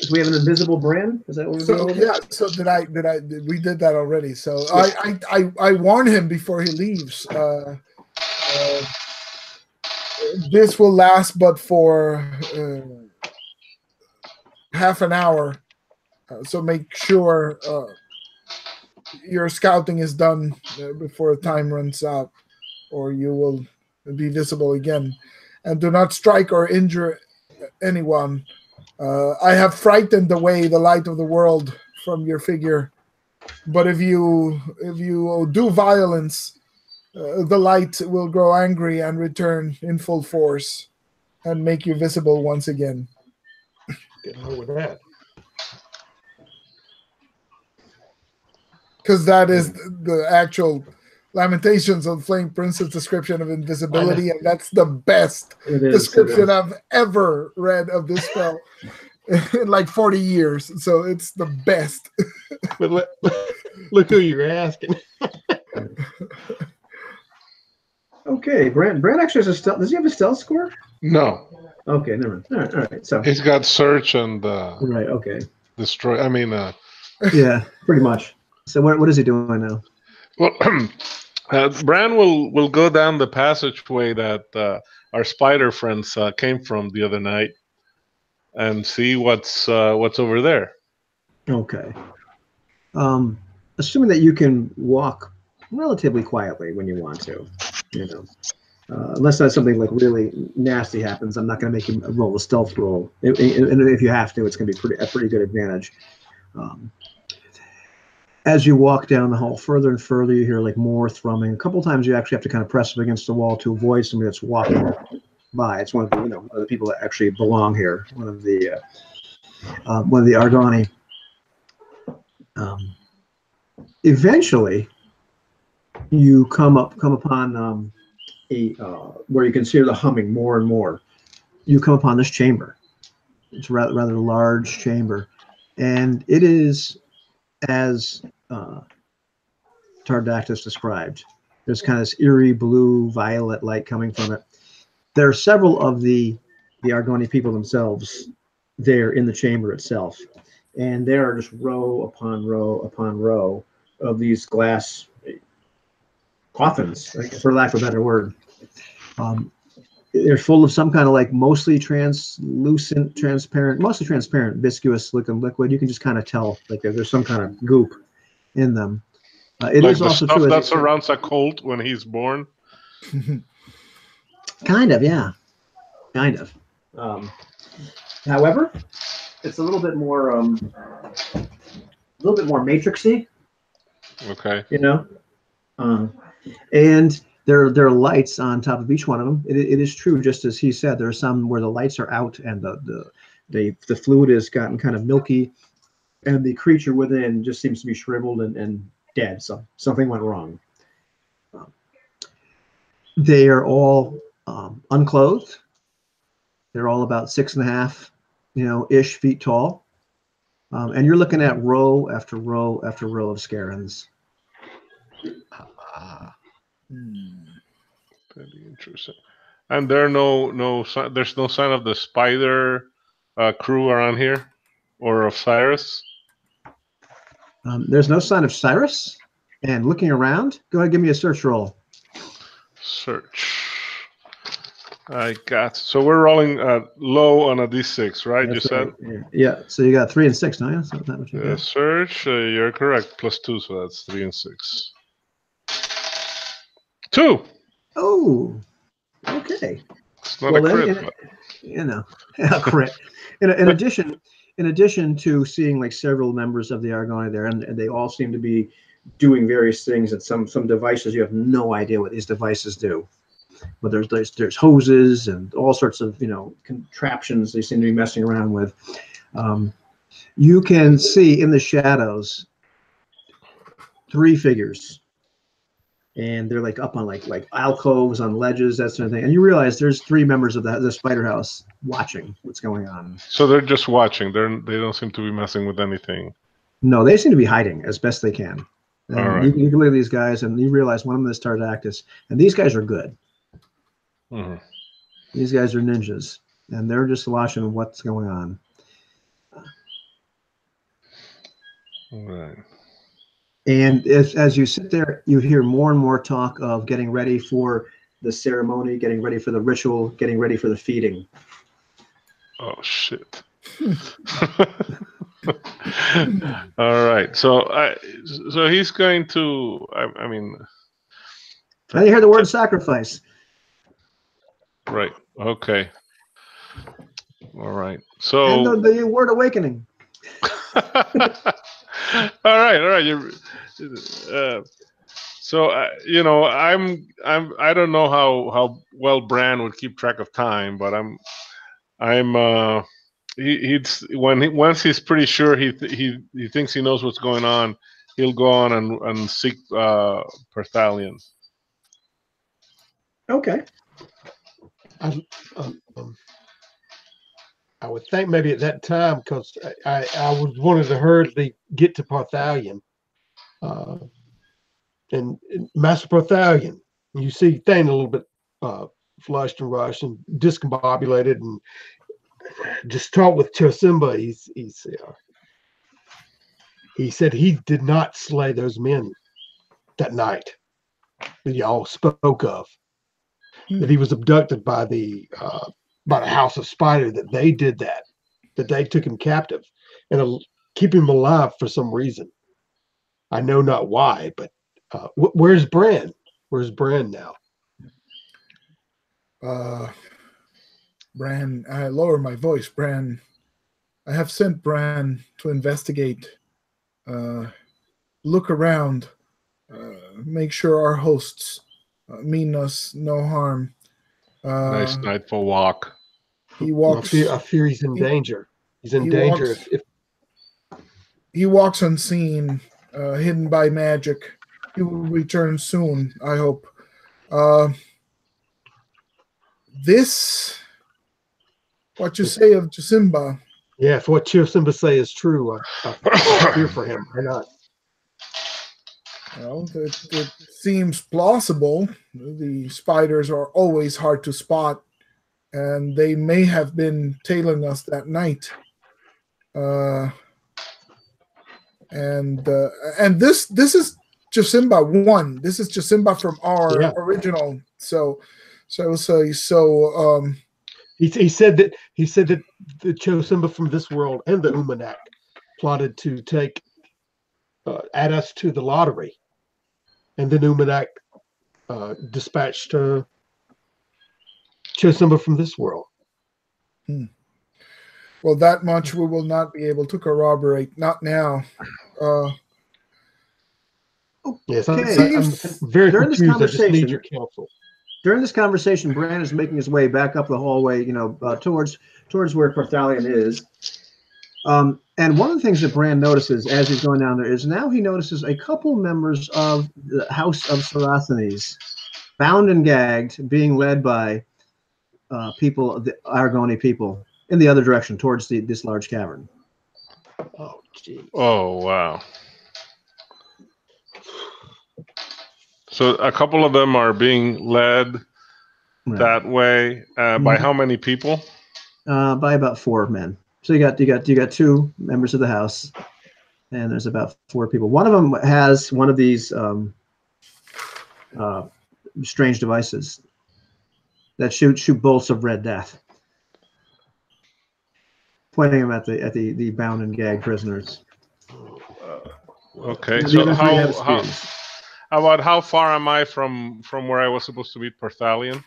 do we have an invisible brand? Is that what we're doing? Yeah. So we did that already. So I warn him before he leaves. This will last but for half an hour. So make sure your scouting is done before time runs out, or you will be visible again. And do not strike or injure anyone. I have frightened away the light of the world from your figure, but if you do violence, the light will grow angry and return in full force and make you visible once again. Good luck with that. Because that is the actual Lamentations of Flame Princess description of invisibility, and that's the best description I've ever read of this spell in like 40 years. So it's the best. But look who you're asking. Okay, Brand actually has a stealth. Does he have a stealth score? No. Okay, never mind. All right. So He's got search and right. Okay. destroy. I mean, Yeah, pretty much. So what is he doing now? well, Bran will go down the passageway that our spider friends came from the other night, and see what's over there. Okay. Assuming that you can walk relatively quietly when you want to, Unless that's something like really nasty happens, I'm not going to make you roll a stealth roll. And if you have to, it's going to be a pretty good advantage. As you walk down the hall further and further, you hear like more thrumming. A couple times you actually have to kind of press up against the wall to avoid somebody that's walking by. It's one of the one of the people that actually belong here. One of the Argani. Eventually, you come upon where you can hear the humming more and more. You come upon this chamber. It's a rather large chamber, and it is as Tardactus described. There's kind of this eerie blue violet light coming from it. There are several of the Argoni people themselves there in the chamber itself, and there are just row upon row upon row of these glass coffins, for lack of a better word. They're full of some kind of like mostly transparent, viscous looking liquid. You can just kind of tell like there's some kind of goop in them. It like is the also stuff true that surrounds a colt when he's born. Kind of, yeah, kind of. However, it's a little bit more matrixy. Okay. You know, and there are lights on top of each one of them. It is true, just as he said. There are some where the lights are out and the fluid has gotten kind of milky, and the creature within just seems to be shriveled and dead. So something went wrong. They are all unclothed. They're all about 6.5, ish feet tall. And you're looking at row after row after row of Scarens. Very interesting. And there's no sign of the spider crew around here, or of Cyrus. There's no sign of Cyrus. And looking around, go ahead and give me a search roll. Search. I got. So we're rolling low on a d6, right? That's you right. said. Yeah. So you got 3 and 6 now. Yeah. So that what you got? Search. You're correct. +2, so that's 3 and 6. 2. Oh. Okay. It's not a crit. A crit. In addition to seeing like several members of the Argoni there, and they all seem to be doing various things at some devices. You have no idea what these devices do. But there's hoses and all sorts of contraptions they seem to be messing around with. You can see in the shadows 3 figures, and they're like up on like alcoves on ledges, that sort of thing. And you realize there's 3 members of the Spider House watching what's going on. So they're just watching. They don't seem to be messing with anything. No, they seem to be hiding as best they can. And all right. You can look at these guys, and you realize one of them is Tardactus, and these guys are good. Mm-hmm. These guys are ninjas, and they're just watching what's going on. All right. And as you sit there, you hear more and more talk of getting ready for the ceremony, getting ready for the ritual, getting ready for the feeding. Oh, shit. All right. So he's going to, I mean. And you hear the word sacrifice. Right. Okay. All right. So. And the word awakening. All right. So I don't know how well Bran would keep track of time, but once he's pretty sure he thinks he knows what's going on, he'll go on and seek Perthalion. Okay. I would think maybe at that time, because I wanted to hurriedly get to Parthalion. And Master Parthalion, you see Thane a little bit flushed and rushed and discombobulated, and just talked with Chosimba. He said he did not slay those men that night that y'all spoke of. That he was abducted by the House of Spider, that they did that they took him captive and keep him alive for some reason. I know not why, but where's Bran? Where's Bran now? Bran, I lower my voice. Bran, I have sent Bran to investigate, look around, make sure our hosts mean us no harm. Nice night for walk. He walks. I fear he's in danger. He's in danger. He walks unseen, hidden by magic. He will return soon, I hope. What you say of Jasimba? Yeah, if what Jasimba say is true, I fear for him. Why not? Well, it seems plausible. The spiders are always hard to spot, and they may have been tailing us that night. And this is Jasimba 1. This is Jasimba from our original. He said that the Jasimba from this world and the Umanak plotted to add us to the lottery, and then Umanak dispatched Jasimba from this world. Well, that much we will not be able to corroborate. Not now. Yes, okay. I'm very confused. I just need your counsel. During this conversation, Bran is making his way back up the hallway, towards where Carthalion is. And one of the things that Bran notices as he's going down there is now he notices a couple members of the House of Sarasthenes, bound and gagged, being led by people, the Argoni people, in the other direction towards this large cavern. Oh, geez. Oh, wow. So a couple of them are being led that way by how many people? By about 4 men. So you got 2 members of the house, and there's about 4 people. One of them has one of these strange devices that shoot bolts of red death, pointing them at the bound and gagged prisoners. Okay, so how far am I from where I was supposed to meet Parthalion?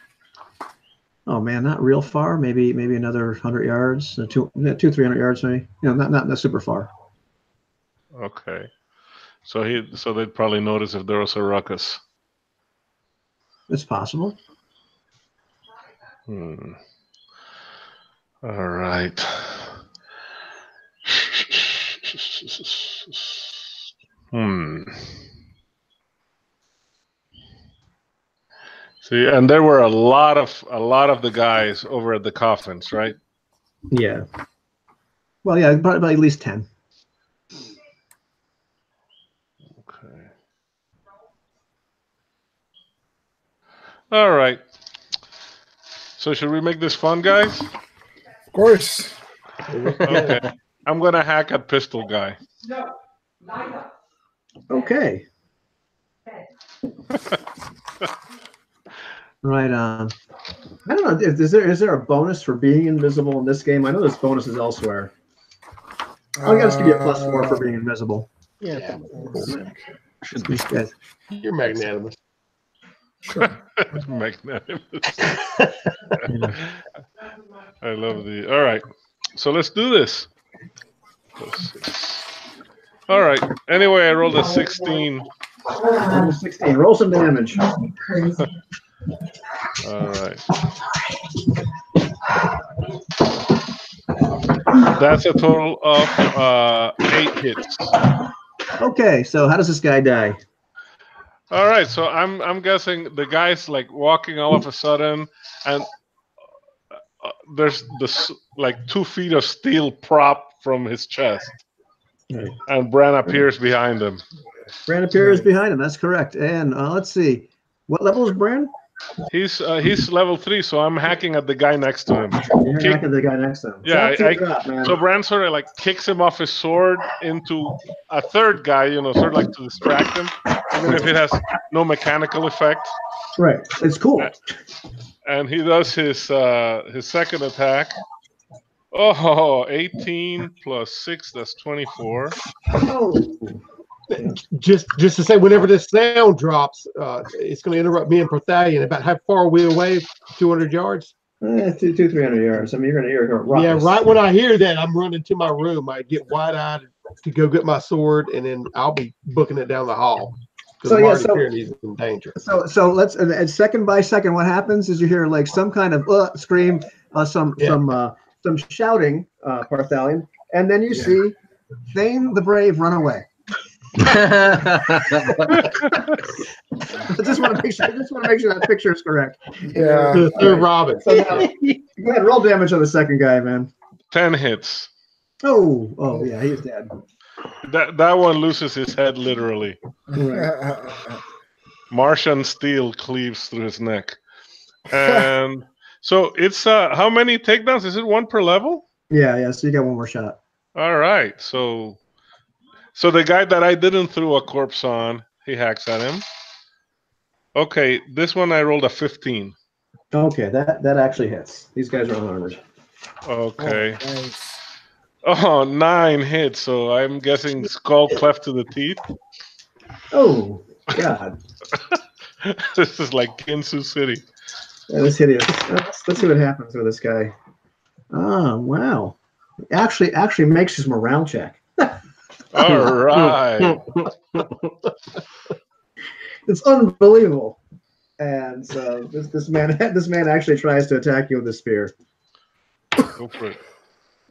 Oh man, not real far. Maybe another 100 yards, 300 yards, maybe. Not super far. Okay, so they'd probably notice if there was a ruckus. It's possible. All right. See, and there were a lot of the guys over at the coffins, right? Yeah. Well, yeah, probably at least 10. Okay. All right. So should we make this fun, guys? Of course. Okay. I'm gonna hack at Pistol Guy. Okay. Right on. I don't know. Is there a bonus for being invisible in this game? I know there's bonuses elsewhere. I'll just give you a +4 for being invisible. Yeah. Should be good. You're magnanimous. Sure. Magnanimous. I love the. All right. So let's do this. All right. Anyway, I rolled a 16. Roll 16. Roll some damage. All right. That's a total of 8 hits. Okay, so how does this guy die? All right, so I'm guessing the guy's like walking all of a sudden, and there's this like 2 feet of steel prop from his chest, and Bran appears behind him. Bran appears behind him. That's correct. And let's see, what level is Bran? He's level 3, so I'm hacking at the guy next to him. You're hacking the guy next to him. Yeah, so Bran sort of like kicks him off his sword into a third guy, sort of like to distract him, even if it has no mechanical effect. Right, it's cool. And he does his second attack. Oh, 18 plus 6, that's 24. Oh. Just to say, whenever this sound drops, it's going to interrupt me and Prothalion. About how far are we away? 200 yards? 300 yards. I mean, you're going to hear it. Yeah, right when I hear that, I'm running to my room. I get wide-eyed to go get my sword, and then I'll be booking it down the hall. So I'm already fearing he's in danger. So let's and second by second, what happens is you hear like some kind of scream, some shouting, Parthalion, and then you see Thane the Brave run away. I just want to make sure that picture is correct. Yeah, they're Robin. So now, go ahead, roll damage on the second guy, man. 10 hits. Oh yeah, he's dead. That one loses his head literally. Right. Martian steel cleaves through his neck. And so it's how many takedowns? Is it one per level? Yeah. So you got one more shot. All right. So the guy that I didn't throw a corpse on, he hacks at him. Okay, this one I rolled a 15. Okay, that actually hits. These guys are unarmored. Okay. Oh, nice. Oh, 9 hits. So I'm guessing skull cleft to the teeth. Oh God. This is like Kinsu City. That is hideous. Let's see what happens with this guy. Oh wow. Actually makes his morale check. All right. It's unbelievable. And so this man actually tries to attack you with a spear. Go for it.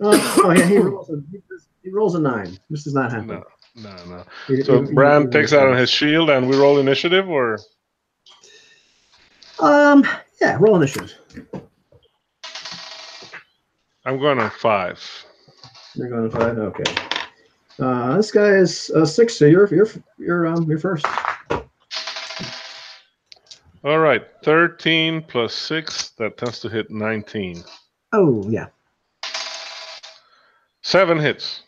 Yeah, he rolls a 9. This is not happening. No. So Bran takes out on his shield, and we roll initiative, or? Yeah, roll initiative. I'm going on 5. You're going to 5. Okay. This guy is 6, so you're first. All right, 13 plus 6. That tends to hit 19. Oh yeah. 7 hits.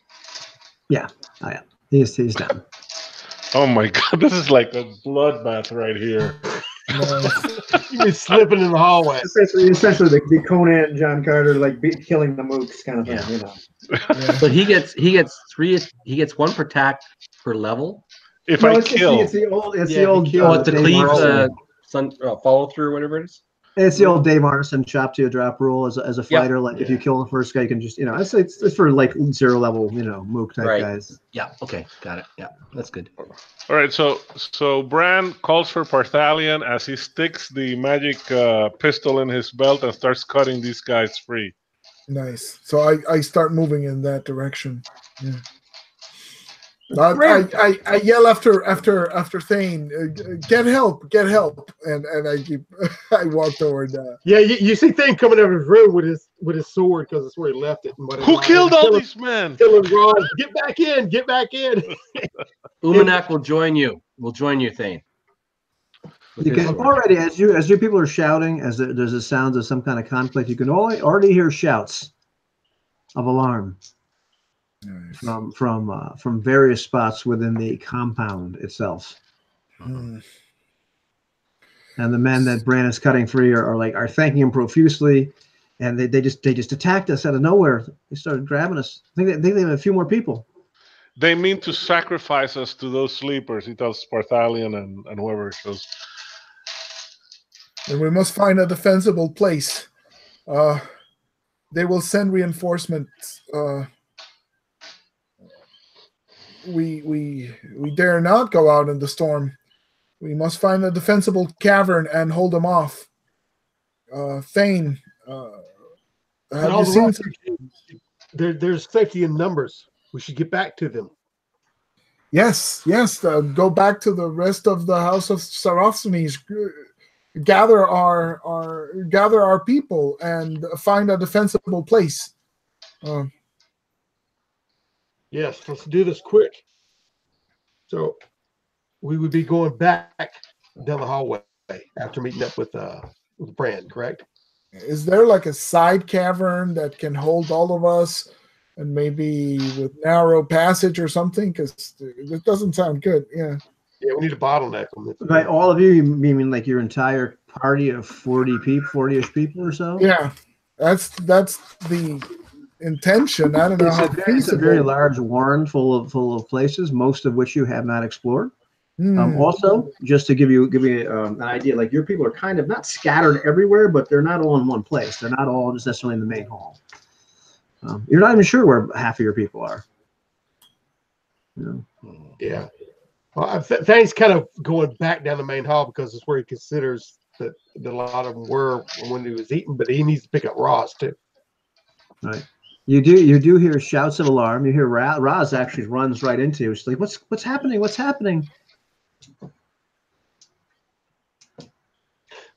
Yeah. Oh yeah. He's down. Oh my God, this is like a bloodbath right here. You're slipping in the hallway. Essentially the Conan and John Carter killing the mooks kind of thing, you know. Yeah. But he gets 3. He gets 1 per attack per level. If I kill, it's the old. It's the cleave follow through, whatever it is. It's the old Dave Arneson chop to a drop rule as a fighter. If you kill the first guy, you can just it's for like 0 level mook type guys. Yeah. Okay. Got it. Yeah, that's good. All right. So Bran calls for Parthalion as he sticks the magic pistol in his belt and starts cutting these guys free. Nice. So I start moving in that direction. Yeah. I yell after Thane, get help, and I walk toward. Yeah, you see Thane coming out of his room with his sword because that's where he left it. Who killed all these men? Killing Ron. Get back in. Umanak will join you. Thane. You can already, as you people are shouting, as there's a sound of some kind of conflict, you can already hear shouts of alarm. Nice. From various spots within the compound itself. And the men that Bran is cutting free are thanking him profusely, and they just attacked us out of nowhere. They started grabbing us. I think they have a few more people. They mean to sacrifice us to those sleepers. He tells Parthalion and whoever it shows. And we must find a defensible place. They will send reinforcements. We dare not go out in the storm. We must find a defensible cavern and hold them off. Thane, have you seen? There's safety in numbers. We should get back to them. Yes. Go back to the rest of the House of Sarosines. Gather our people and find a defensible place. Yes, let's do this quick. So we would be going back down the hallway after meeting up with Bran, correct? Is there like a side cavern that can hold all of us, and maybe with narrow passage or something? Because it doesn't sound good. Yeah. Yeah, we need a bottleneck on this. By all of you mean like your entire party of 40-ish people or so? Yeah, that's the intention. I don't know how It's a very feasible. large warren full of places, most of which you have not explored. Hmm. Also, just to give you an idea, like your people are kind of not scattered everywhere, but they're not all in one place. They're not all just necessarily in the main hall. You're not even sure where half of your people are. Yeah. Well, Thang's kind of going back down the main hall because it's where he considers that a lot of them were when he was eating, but he needs to pick up Roz too. Right. You do hear shouts of alarm. You hear Roz actually runs right into you. She's like, "What's happening? What's happening?"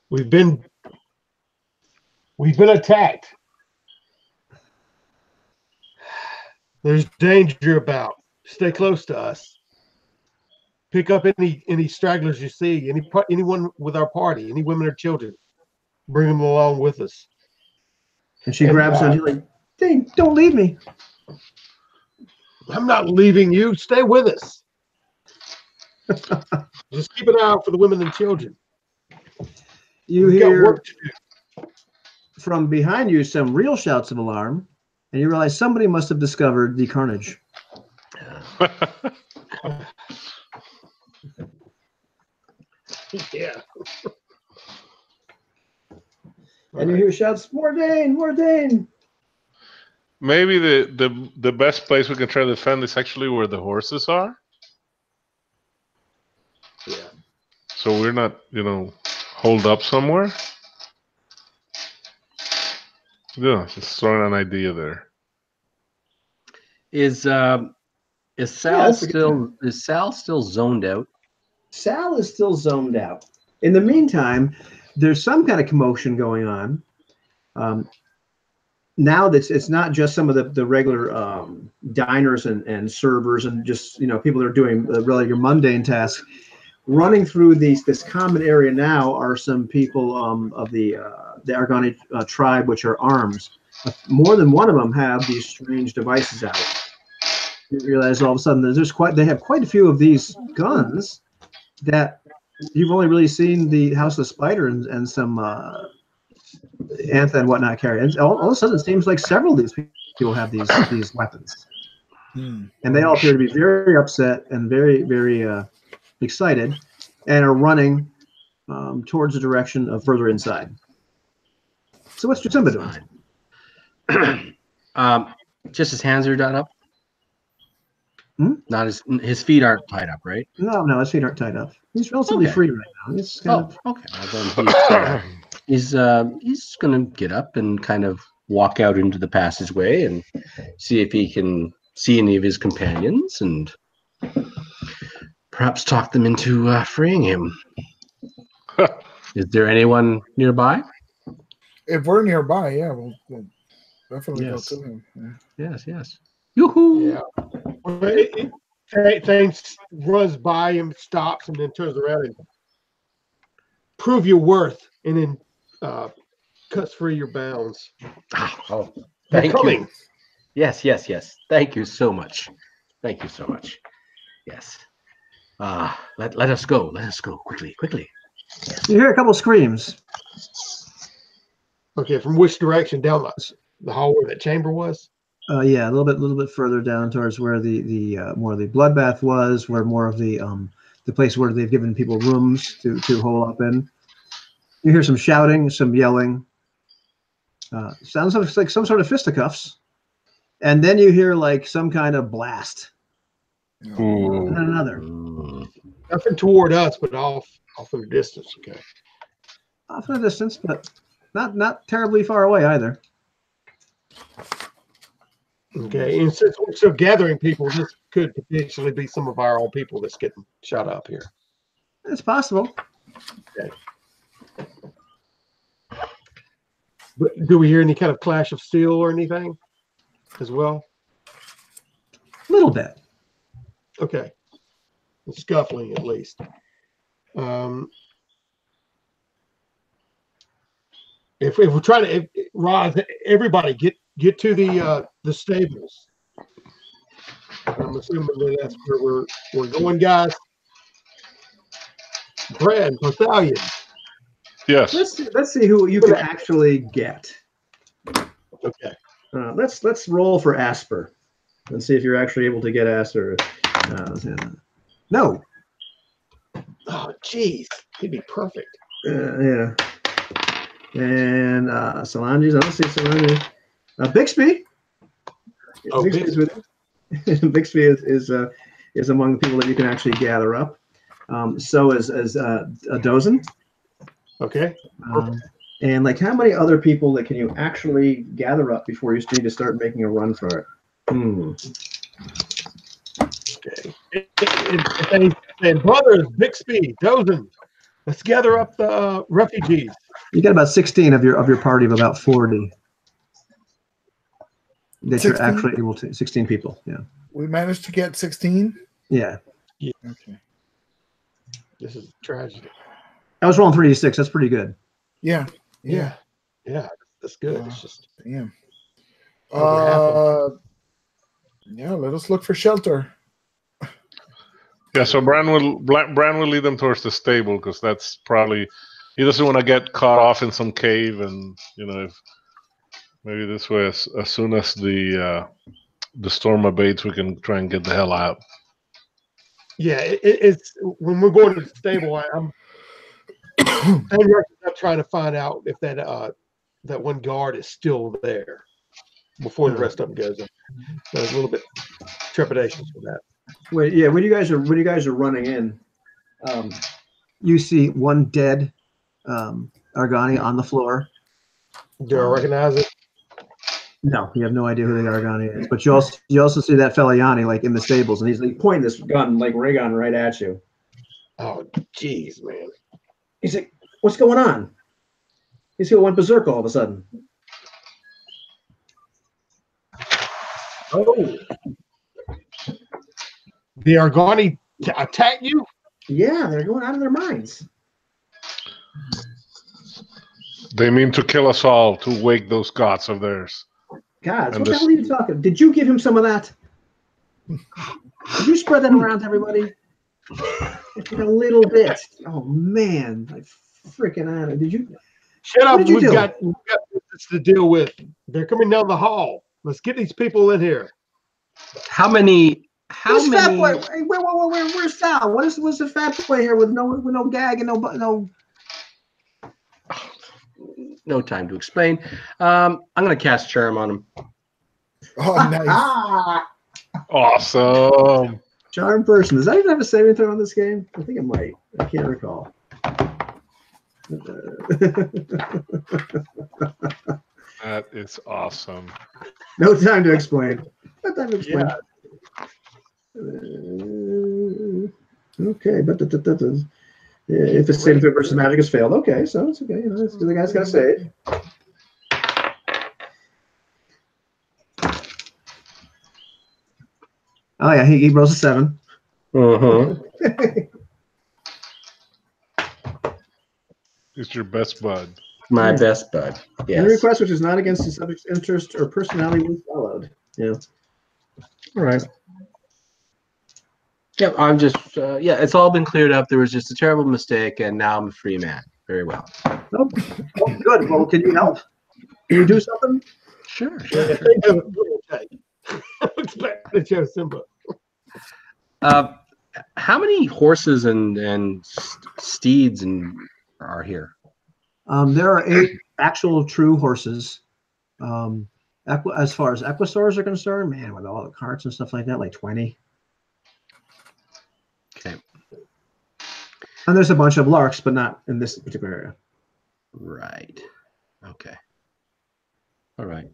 We've been attacked. There's danger about. Stay close to us. Pick up any stragglers you see, anyone with our party, any women or children. Bring them along with us. And she grabs on you like, "Dang, don't leave me." I'm not leaving you. Stay with us. Just keep an eye out for the women and children. You We've got hear work to do. from behind you some real shouts of alarm, and you realize somebody must have discovered the carnage. Yeah. And you hear shouts, "More Dane, more Dane." Maybe the best place we can try to defend is actually where the horses are. Yeah. So we're not, holed up somewhere. Yeah, just throwing an idea there. Is Sal still zoned out? Sal is still zoned out. In the meantime, there's some kind of commotion going on. Now that it's not just some of the regular diners and servers and just people that are doing really your mundane tasks. Running through this common area now are some people of the Argoni tribe, which are armed. More than one of them have these strange devices out. You realize all of a sudden they have quite a few of these guns that you've only really seen the House of the Spider and some Antha and whatnot carry. And all of a sudden, it seems like several of these people have these weapons, and they all appear to be very upset and very, very excited, and are running towards the direction of further inside. So what's Jasimba doing? Just his hands are done up. Not his feet aren't tied up, right? No, his feet aren't tied up. He's relatively free right now. He's kind of okay. Well, then he's gonna get up and kind of walk out into the passageway and see if he can see any of his companions and perhaps talk them into freeing him. Is there anyone nearby? If we're nearby, yeah, we'll definitely go to him. Yeah. Yes. Yoo-hoo! Yeah. Thanks runs by him, stops, and then turns around and prove your worth, and then cuts free your bounds. Oh, thank you. Yes. Thank you so much. Yes. Let us go. Let us go quickly. You hear a couple screams. Okay, from which direction? Down the hall where that chamber was? Yeah, a little bit further down towards where the more of the bloodbath was, where more of the place where they've given people rooms to hole up in. You hear some shouting, some yelling. Sounds like some sort of fisticuffs, and then you hear like some kind of blast. Ooh. And another. Nothing toward us, but off in the distance. Okay. Off in the distance, but not terribly far away either. Okay, and since we're still gathering people, this could potentially be some of our own people that's getting shot up here. It's possible. Okay. But do we hear any kind of clash of steel or anything as well? A little bit. Okay. Scuffling at least. If we're trying to, Roz, everybody get to the stables. I'm assuming that's where we're going, guys. Brad, Battalion. Yes. Let's see who you can actually get. Okay. Let's roll for Asper and see if you're actually able to get Asper. No. Oh, jeez. He'd be perfect. Yeah. And Solange's, I don't see Solange. Bixby. Oh, Bixby's with you. Bixby is among the people that you can actually gather up. So is a Dozen. Okay. And like, how many other people that can you actually gather up before you need to start making a run for it? Okay. And brothers, Bixby, Dozen, let's gather up the refugees. You got about 16 of your party of about 40 that 16? you're actually able to. 16 people. Yeah. We managed to get 16. Yeah. Okay. This is a tragedy. I was rolling 3d6. That's pretty good. Yeah. Yeah. That's good. It's just Damn. over Yeah. Let us look for shelter. Yeah, so Bran will lead them towards the stable because that's probably he doesn't want to get caught off in some cave, and if maybe this way, as soon as the storm abates, we can try and get the hell out. Yeah, it's when we're going to the stable. I'm trying to find out if that one guard is still there before the rest of them goes in. So there's a little bit trepidation for that. Wait, yeah. When you guys are running in, you see one dead Argani on the floor. Do I recognize it? No, you have no idea who the Argani is. But you also see that fella Yanni like in the stables, and he's like pointing this gun, like ray gun, right at you. Oh, jeez, man. He's like, "What's going on?" He's went berserk all of a sudden. Oh, the Argani attack you? Yeah, they're going out of their minds. They mean to kill us all to wake those gods of theirs. Gods, what the hell are you talking? Did you give him some of that? Did you spread that around to everybody? A little bit. Oh man, I freaking out. Did you? Shut up. We've got business to deal with. They're coming down the hall. Let's get these people in here. How many? Where's Sal? What's the fat boy here with no gag and no? No time to explain. I'm gonna cast Charm on him. Oh, nice. Awesome. Charm person. Does that even have a saving throw on this game? I think it might. I can't recall. That is awesome. No time to explain. No time to explain. Okay, but if it's saving throw versus magic has failed, okay, so it's okay. The guy's got to save. Oh yeah, he rolls a 7. He's your best bud. My best bud. Yes. Any request which is not against the subject's interest or personality was followed. Yeah. All right. Yep. I'm just. It's all been cleared up. There was just a terrible mistake, and now I'm a free man. Very well. Oh, good. Well, can you help? Can you do something? Sure. Expect to show Simba. How many horses and steeds are here? There are 8 actual true horses. As far as equisaurs are concerned, man, with all the carts and stuff like that, like 20. Okay. And there's a bunch of larks, but not in this particular area. Right. Okay. All right.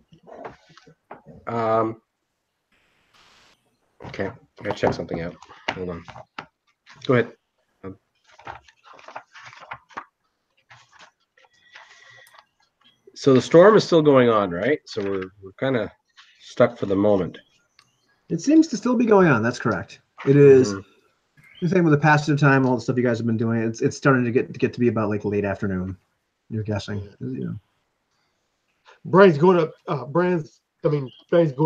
Okay. I gotta check something out. Hold on. Go ahead. So the storm is still going on, right? So we're kind of stuck for the moment. It seems to still be going on. That's correct. It is. The thing with the passage of time, all the stuff you guys have been doing, it's starting to get to be about like late afternoon. You're guessing. Bran's going up. Bran's going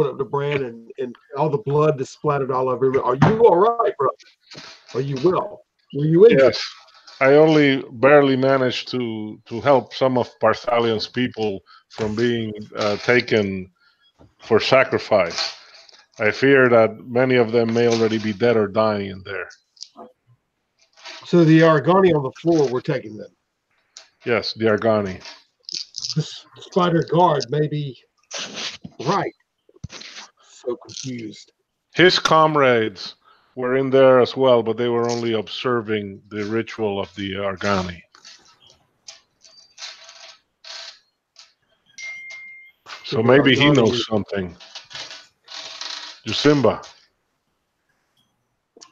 up to Bran, and all the blood is splattered all over him. Are you all right, bro? Are you well? Were you injured? Yes. I only barely managed to help some of Parthalion's people from being taken for sacrifice. I fear that many of them may already be dead or dying in there. So the Argani on the floor, we're taking them. Yes, the Argani. This spider guard may be right. So confused. His comrades were in there as well, but they were only observing the ritual of the Argani. So maybe he knows something. Yusimba.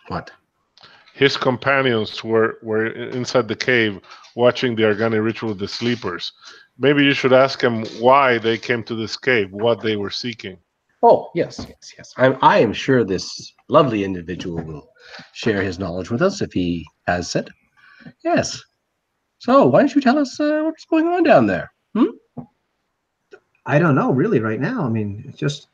What? His companions were inside the cave watching the Argani ritual with the sleepers. Maybe you should ask him why they came to this cave, what they were seeking. Oh, yes. I am sure this lovely individual will share his knowledge with us if he has said. Yes. So, why don't you tell us what's going on down there? I don't know, really, right now. I mean, it's just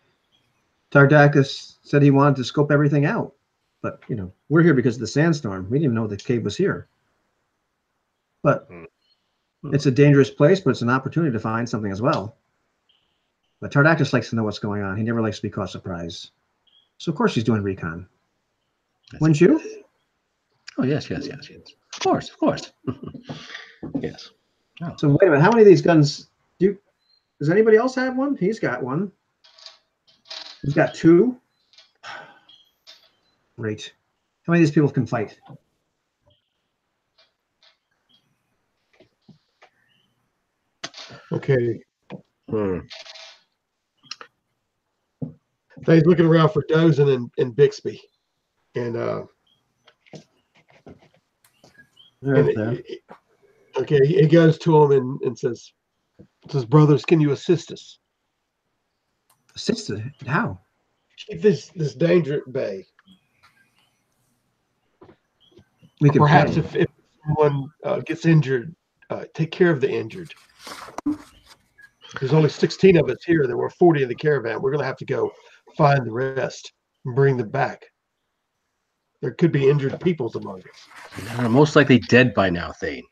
Tardacus said he wanted to scope everything out. But, we're here because of the sandstorm. We didn't even know the cave was here. But it's a dangerous place, but it's an opportunity to find something as well. But Tardacus likes to know what's going on. He never likes to be caught surprise. So, of course, he's doing recon. Wouldn't you? Oh, yes. Of course. Yes. Oh. So, wait a minute. How many of these guns does anybody else have one? He's got one. He's got two. Great. How many of these people can fight? Okay. So he's looking around for Dozen and Bixby. And okay, he goes to him and says, brothers, can you assist us? Assist us? How? Keep this danger at bay. We can perhaps if someone gets injured, take care of the injured. There's only 16 of us here. There were 40 in the caravan. We're going to have to go find the rest and bring them back. There could be injured peoples among us. They're most likely dead by now, Thane.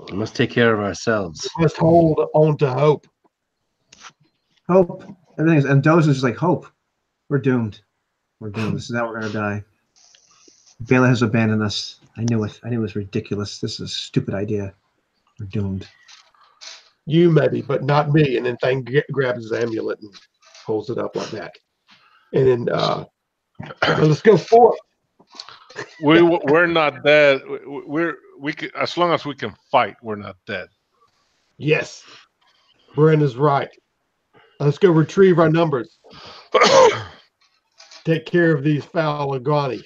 We must take care of ourselves. We must hold on to hope. Hope. Everything is, and Dozen's just like, hope. We're doomed. We're doomed. This is how we're going to die. Bela has abandoned us. I knew it. I knew it was ridiculous. This is a stupid idea. We're doomed. You maybe, but not me. And then Thane grabs his amulet and holds it up like that. And then let's go forth. We're not dead. We can, as long as we can fight, we're not dead. Yes, Brenda's right. Let's go retrieve our numbers. Take care of these foul Agani.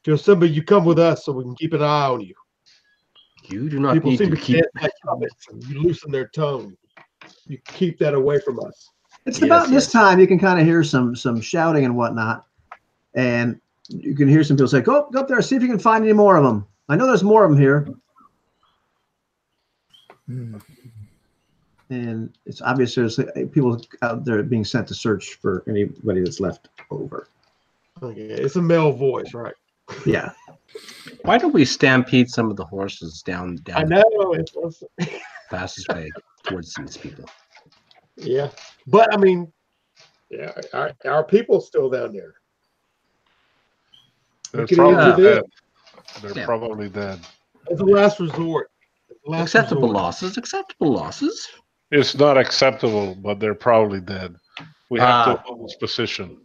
Josimba, you come with us so we can keep an eye on you. You do not People need seem to to keep. get like puppets and you loosen their tongue. You keep that away from us. It's about this time you can kind of hear some shouting and whatnot, and you can hear some people say, "Go up there, see if you can find any more of them. I know there's more of them here." And it's obvious there's people out there being sent to search for anybody that's left over. Okay, it's a male voice, right? Yeah. Why don't we stampede some of the horses down I know it's fastest way towards these people? Yeah, but I mean, yeah, our people's still down there. They're probably dead. They're probably dead. It's a last resort. Acceptable losses. It's not acceptable, but they're probably dead. We have to hold this position.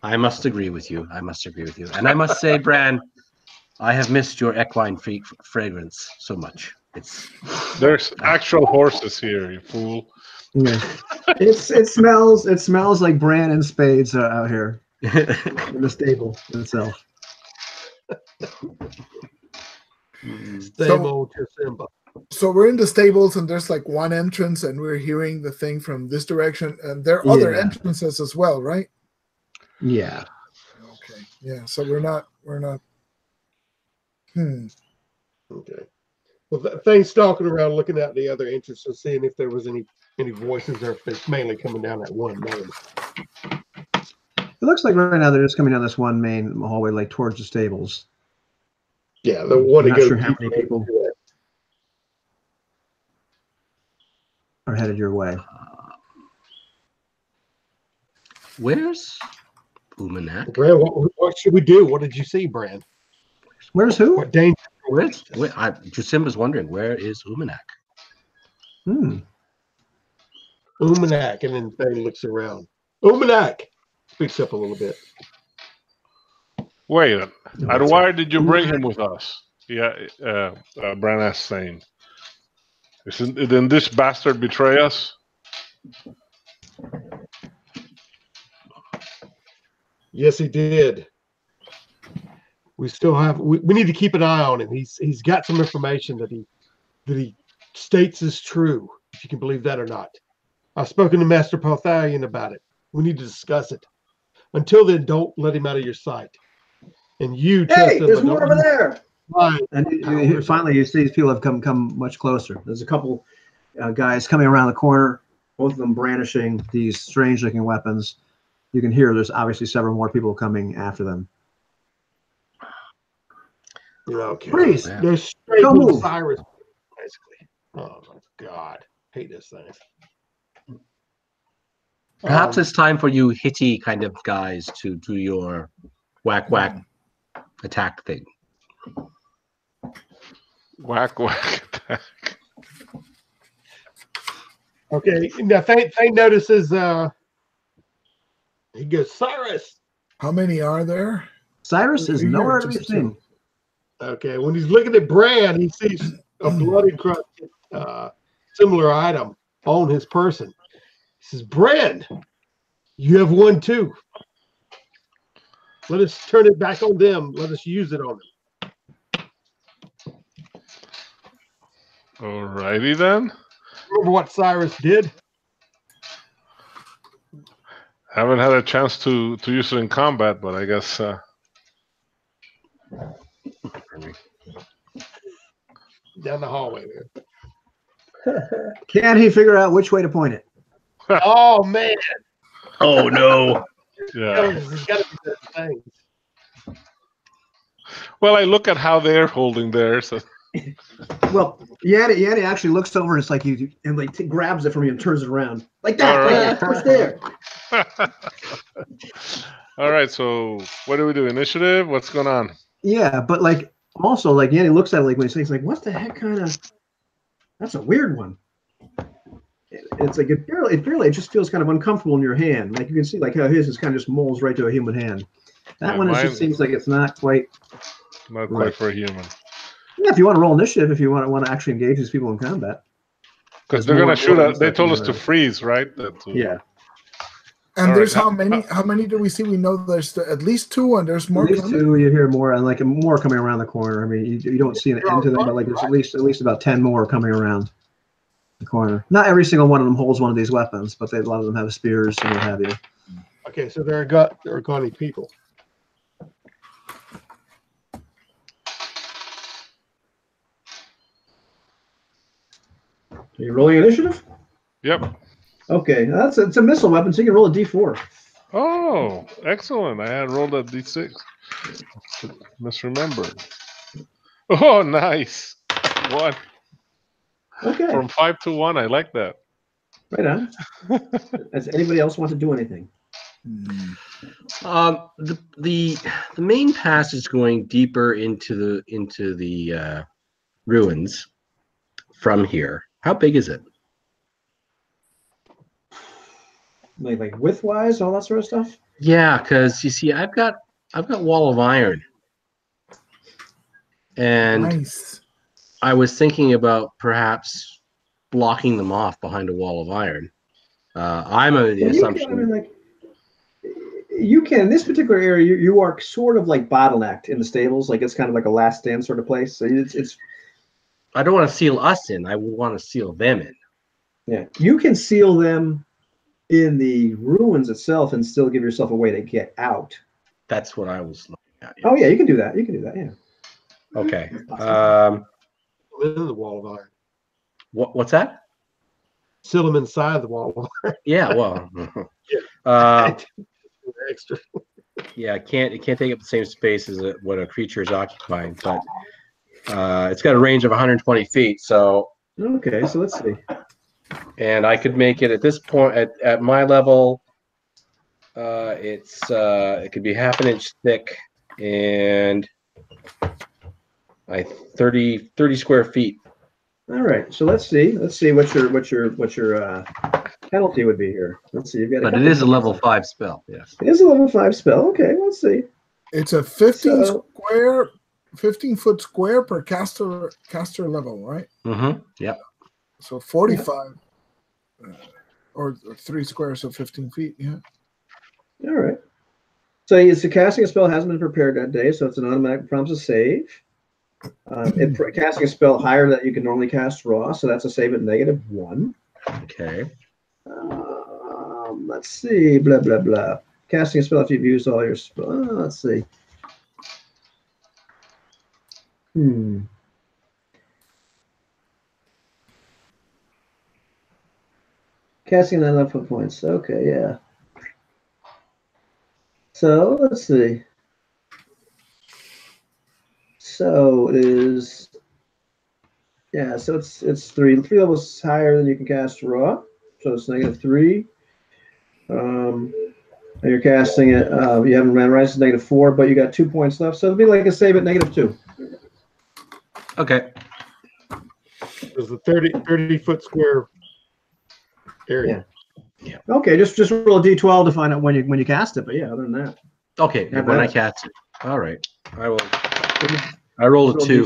I must agree with you. And I must say, Bran, I have missed your equine fragrance so much. There's actual horses here, you fool. Yeah. It smells like Bran and Spades out here in the stable itself. So we're in the stables and there's like one entrance and we're hearing the thing from this direction and there are other entrances as well, right? Yeah. Okay. Yeah. So we're not. Okay. Well, Thane's stalking around, looking at the other entrances, seeing if there was any voices, or if it's mainly coming down that one main. It looks like right now they're just coming down this one main hallway, like towards the stables. Yeah, the one. I'm not sure how many people are headed your way. Where's Umanak? Brand, what should we do? What did you see, Brand? Where's who? What danger? Jasimba's wondering, where is Umanak? Umanak, and then Thane looks around. Umanak speaks up a little bit. Wait, and why did you bring him with us? Yeah, Bran asked Thane. Didn't this bastard betray us? Yes, he did. We still have. We need to keep an eye on him. He's got some information that he states is true. If you can believe that or not. I've spoken to Master Paltharian about it. We need to discuss it. Until then, don't let him out of your sight. And you, Hey, Tessa, there's more over there. Right. And finally, you see these people have come much closer. There's a couple guys coming around the corner, both of them brandishing these strange-looking weapons. You can hear there's obviously several more people coming after them. Okay. Please, they're straight with Cyrus, basically. Oh my God, hate this thing. Perhaps it's time for you hitty kind of guys to do your whack attack thing. Whack attack. Okay, now Thane notices. He goes, Cyrus. How many are there? Cyrus is nowhere to be seen. Okay, when he's looking at Bran, he sees a bloody crusted similar item on his person. He says, Bran, you have one too. Let us turn it back on them. Let us use it on them. Alrighty then. Remember what Cyrus did? Haven't had a chance to use it in combat, but I guess Down the hallway there. Can he figure out which way to point it? Oh man. Oh no. Yeah. There's got to be that thing. Well, I look at how they're holding theirs. Well, Yanni actually looks over and it's like grabs it from you and turns it around like that. All right. Right there. All right. So, what do we do? Initiative? What's going on? Yeah, but also Yanni looks at it when he's saying, like, what the heck kind of? That's a weird one. It's like it just feels kind of uncomfortable in your hand. Like you can see, like how his is kind of just molds right to a human hand. That one just seems like it's not quite. Not quite for a human. Yeah, if you want to roll initiative, if you want to actually engage these people in combat. Because they're gonna shoot us. They told us to freeze, right? Yeah. And there's how many? How many do we see? We know there's at least two, and there's more. At least two. You hear more, and more coming around the corner. I mean, you don't see an end to them, but there's at least about 10 more coming around the corner. Not every single one of them holds one of these weapons, but a lot of them have spears and what have you. Okay, so they're Argani people. Are you rolling initiative? Yep. Okay, it's a missile weapon, so you can roll a d4. Oh, excellent! I had rolled a d6. Misremembered. Oh, nice. 1. Okay. From 5 to 1. I like that. Right on. Does anybody else want to do anything? The main pass is going deeper into the ruins from here. How big is it? Like width-wise, all that sort of stuff? Yeah, because you see, I've got wall of iron, and Nice. I was thinking about perhaps blocking them off behind a wall of iron. I'm under the assumption. You can, in this particular area, you are sort of like bottlenecked in the stables. Like it's kind of like a last stand sort of place. So it's. I don't want to seal us in. I would want to seal them in. Yeah, you can seal them in the ruins itself and still give yourself a way to get out. That's what I was looking at. Yeah. Oh yeah, you can do that. You can do that. Yeah. Okay. In the wall of iron. What's that? Seal them inside the wall of iron. Yeah. Well. Extra. Yeah, it can't take up the same space as what a creature is occupying, but it's got a range of 120 feet. So. Okay, so let's see. And I could make it at this point at my level. It could be half an inch thick and 30 square feet. All right. So let's see what your penalty would be here. Let's see. You've got. But it is a level 5 spell. Yes. It is a level 5 spell. Okay. Let's see. It's a 15-foot square per caster level, right? Mm-hmm. Yep. So 45, or 3 squares, so 15 feet. Yeah. All right. So it's casting a spell hasn't been prepared that day, so it's an automatic prompts a save. Casting a spell higher that you can normally cast raw, so that's a save at -1. Okay. Let's see. Blah blah blah. Casting a spell if you've used all your spell. Let's see. Casting 9 left foot points. Okay, yeah. So let's see. So it is, yeah. So it's three levels higher than you can cast raw. So it's -3. And you're casting it. You haven't memorized -4, but you got 2 points left. So it'll be like a save at -2. Okay. There's a 30-foot square area. Yeah. Okay, just roll a d12 to find out when you cast it. But yeah, other than that. Okay. Yeah, when I that- cast it. All right. I will. I rolled a 2.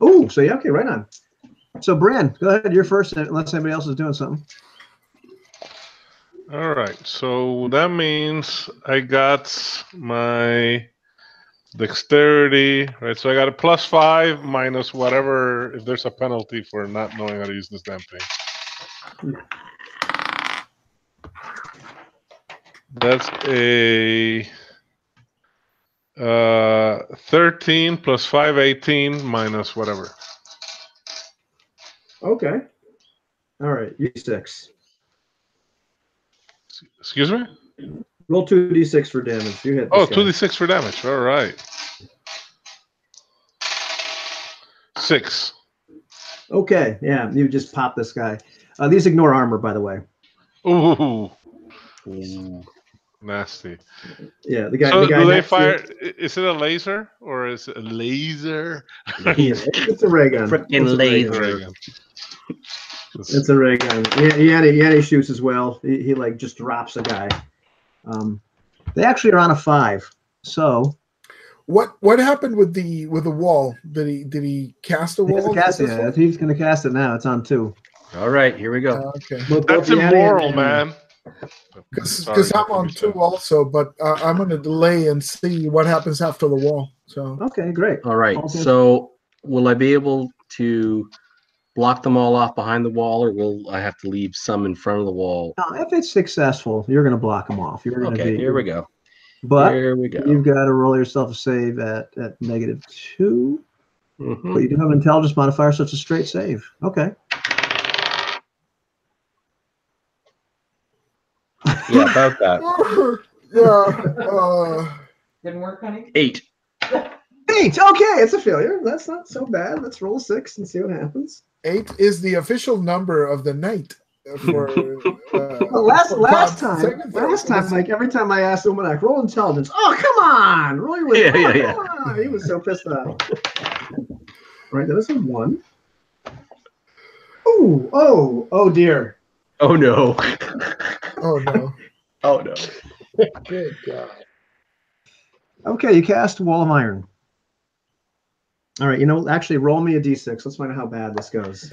Oh, so yeah, okay, right on. So Bran, go ahead. You're first, unless anybody else is doing something. All right, so that means I got my dexterity, right? So I got a +5 minus whatever, if there's a penalty for not knowing how to use this damn thing. That's a 13 plus 5, 18 minus whatever. Okay. All right, d6. Excuse me? Roll 2d6 for damage. You hit. Oh, this guy. 2d6 for damage. All right. 6. Okay, yeah, you just pop this guy. These ignore armor, by the way. Ooh. Nasty. Yeah, the guy. So the guy do they next to you- fire? Is it a laser or is it a laser? It's a ray gun. Frickin' It's a ray gun. laser. Ray gun. It's a ray gun. Yeah, Yanni shoots as well. He like just drops a guy. They actually are on a 5. So What happened with the wall? Did he cast a he wall? hasn't cast it yet. If he's going to cast it now, it's on 2. All right. Here we go. Okay. That's immoral, man. Because Sorry, I'm on 2 also, but I'm going to delay and see what happens after the wall. So Okay, great. All right. Okay. So will I be able to block them all off behind the wall, or will I have to leave some in front of the wall? If it's successful, you're going to block them off. You're going to Okay. be. Here we go. But Here we go. you've got to roll yourself a save at -2. Mhm. But you do have an intelligence modifier, so it's a straight save. Okay. Yeah, about that. yeah. Didn't work, honey? 8. 8. Okay, it's a failure. That's not so bad. Let's roll 6 and see what happens. 8 is the official number of the night for Well, last time, like every time I asked Umanak, roll intelligence. Oh, come on, roll your wisdom. Yeah. Come on. He was so pissed off. Right, that was a 1. Oh dear. Oh no. Oh no. Oh no. Good God. Okay, you cast Wall of Iron. All right, actually, roll me a d6. Let's find out how bad this goes.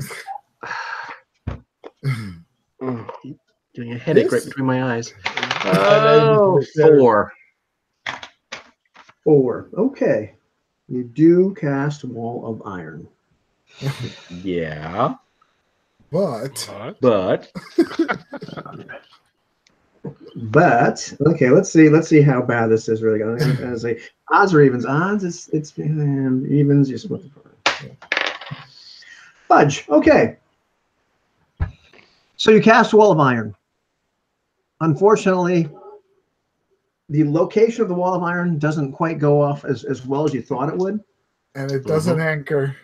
Doing a headache right between my eyes. Oh, 4. 4. Okay. You do cast Wall of Iron. Yeah. But But But okay, let's see how bad this is really going. As say odds or evens. Odds, it's evens. You split the fudge. Okay. So you cast Wall of Iron. Unfortunately, the location of the Wall of Iron doesn't quite go off as well as you thought it would. and it doesn't anchor.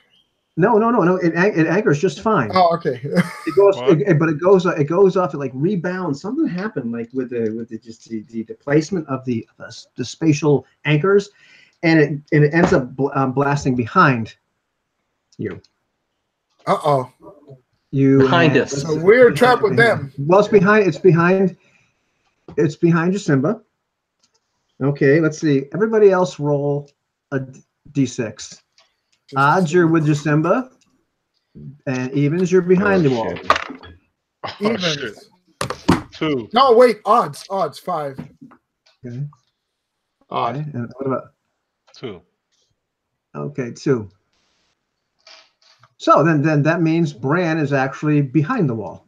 No. It anchors just fine. Oh, okay. It goes, but it goes off. It like rebounds. Something happened like with the placement of the spatial anchors, and it ends up blasting behind you. Uh-oh. Behind us. So we're trapped with them. Well, it's behind Jasimba. Okay, let's see. Everybody else roll a d6. Odds you're with Jasimba, and evens you're behind the wall. Oh, Evens. shit. 2. No, wait. Odds 5. Okay. Odd. Okay. And what about 2. okay, 2. So then that means Bran is actually behind the wall.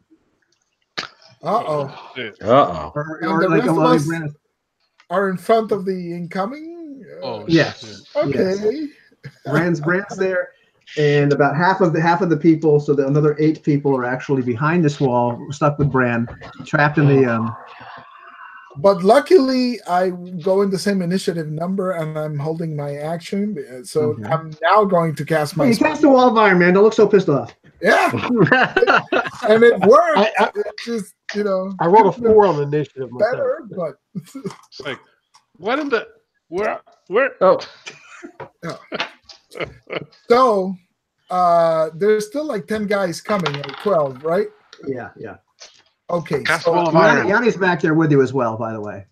Uh-oh. Shit. Uh-oh. And the like rest of well, us Bran is, are in front of the incoming? Oh, yes. shit. Okay. Bran's there, and about half of the people, so that another 8 people are actually behind this wall, stuck with Bran, trapped in the. But luckily, I go in the same initiative number, and I'm holding my action. So Okay. I'm now going to cast my. Hey, you cast the wall of iron, man. Don't look so pissed off. Yeah, and it worked. It's just I rolled a 4 on the initiative myself. better, but It's like, what in the where? Oh, so there's still like 10 guys coming, or 12, right? Yeah. Okay, Cast so wall of iron. Yanni's back there with you as well, by the way.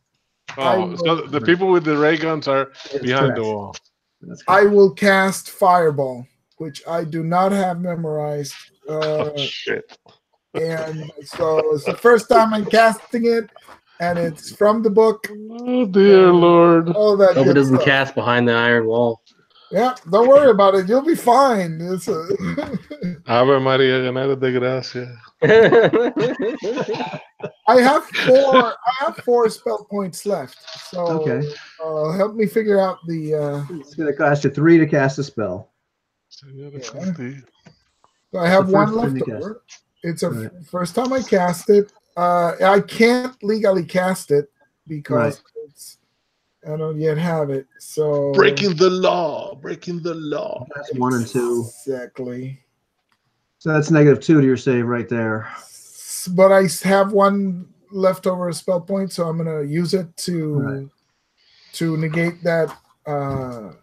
Oh, so the people with the ray guns are That's behind the correct. wall. That's I will cast Fireball, which I do not have memorized. Oh, shit. And so it's the first time I'm casting it, and it's from the book. Oh, dear Lord. All that hope it good doesn't stuff. cast behind the iron wall. Yeah, don't worry about it. You'll be fine. It's Ave Maria, ganada de gracia. I have 4 spell points left. So Okay. help me figure out the. It's going to cost you 3 to cast a spell. So I have The 1 first time left you over. It's a Right. first time I cast it. I can't legally cast it because I don't yet have it. So Breaking the law. That's 1 and 2. exactly. So that's -2 to your save right there. But I have 1 leftover spell point, so I'm gonna use it to negate that. So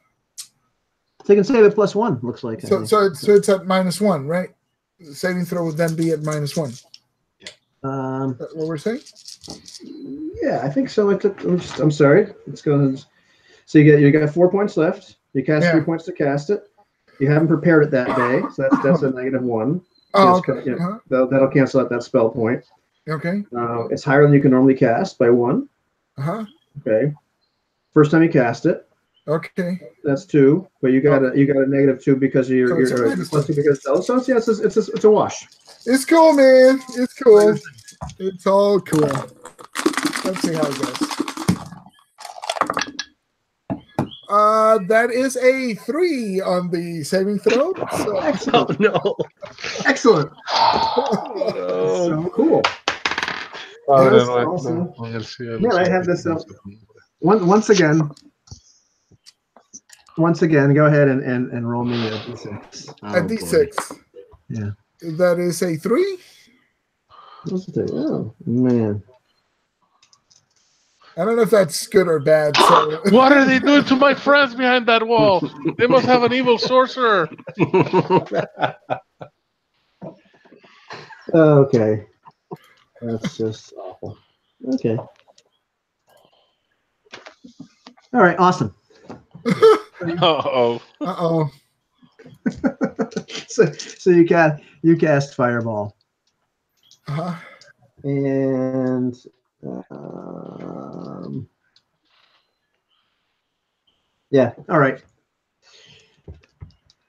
you can save it +1. Looks like. I So think. so it's at -1, right? The saving throw would then be at -1. Is that what we're saying? Yeah, I think so. I'm sorry. It's going. So you got 4 points left. You cast 3 points to cast it. You haven't prepared it that day, so that's a -1. Oh, Just, okay. That'll cancel out that spell point. Okay. It's higher than you can normally cast by 1. Okay. First time you cast it, Okay. that's 2. But you got a -2 because you're So it's a +2 because it's a wash. It's cool, man. It's cool. It's all cool. Let's see how it goes. That is a 3 on the saving throw. So, Oh no! Excellent. No. So cool. Padre Awesome. nuestro, en el cielo. Man, I have this up. Once again, go ahead and roll me a d6. a D6. Yeah. That is a 3. Oh man. I don't know if that's good or bad. So What are they doing to my friends behind that wall? They must have an evil sorcerer. Okay. That's just awful. Okay. All right. Awesome. Uh-oh. Uh-oh. So you cast Fireball. Uh-huh. And yeah, all right.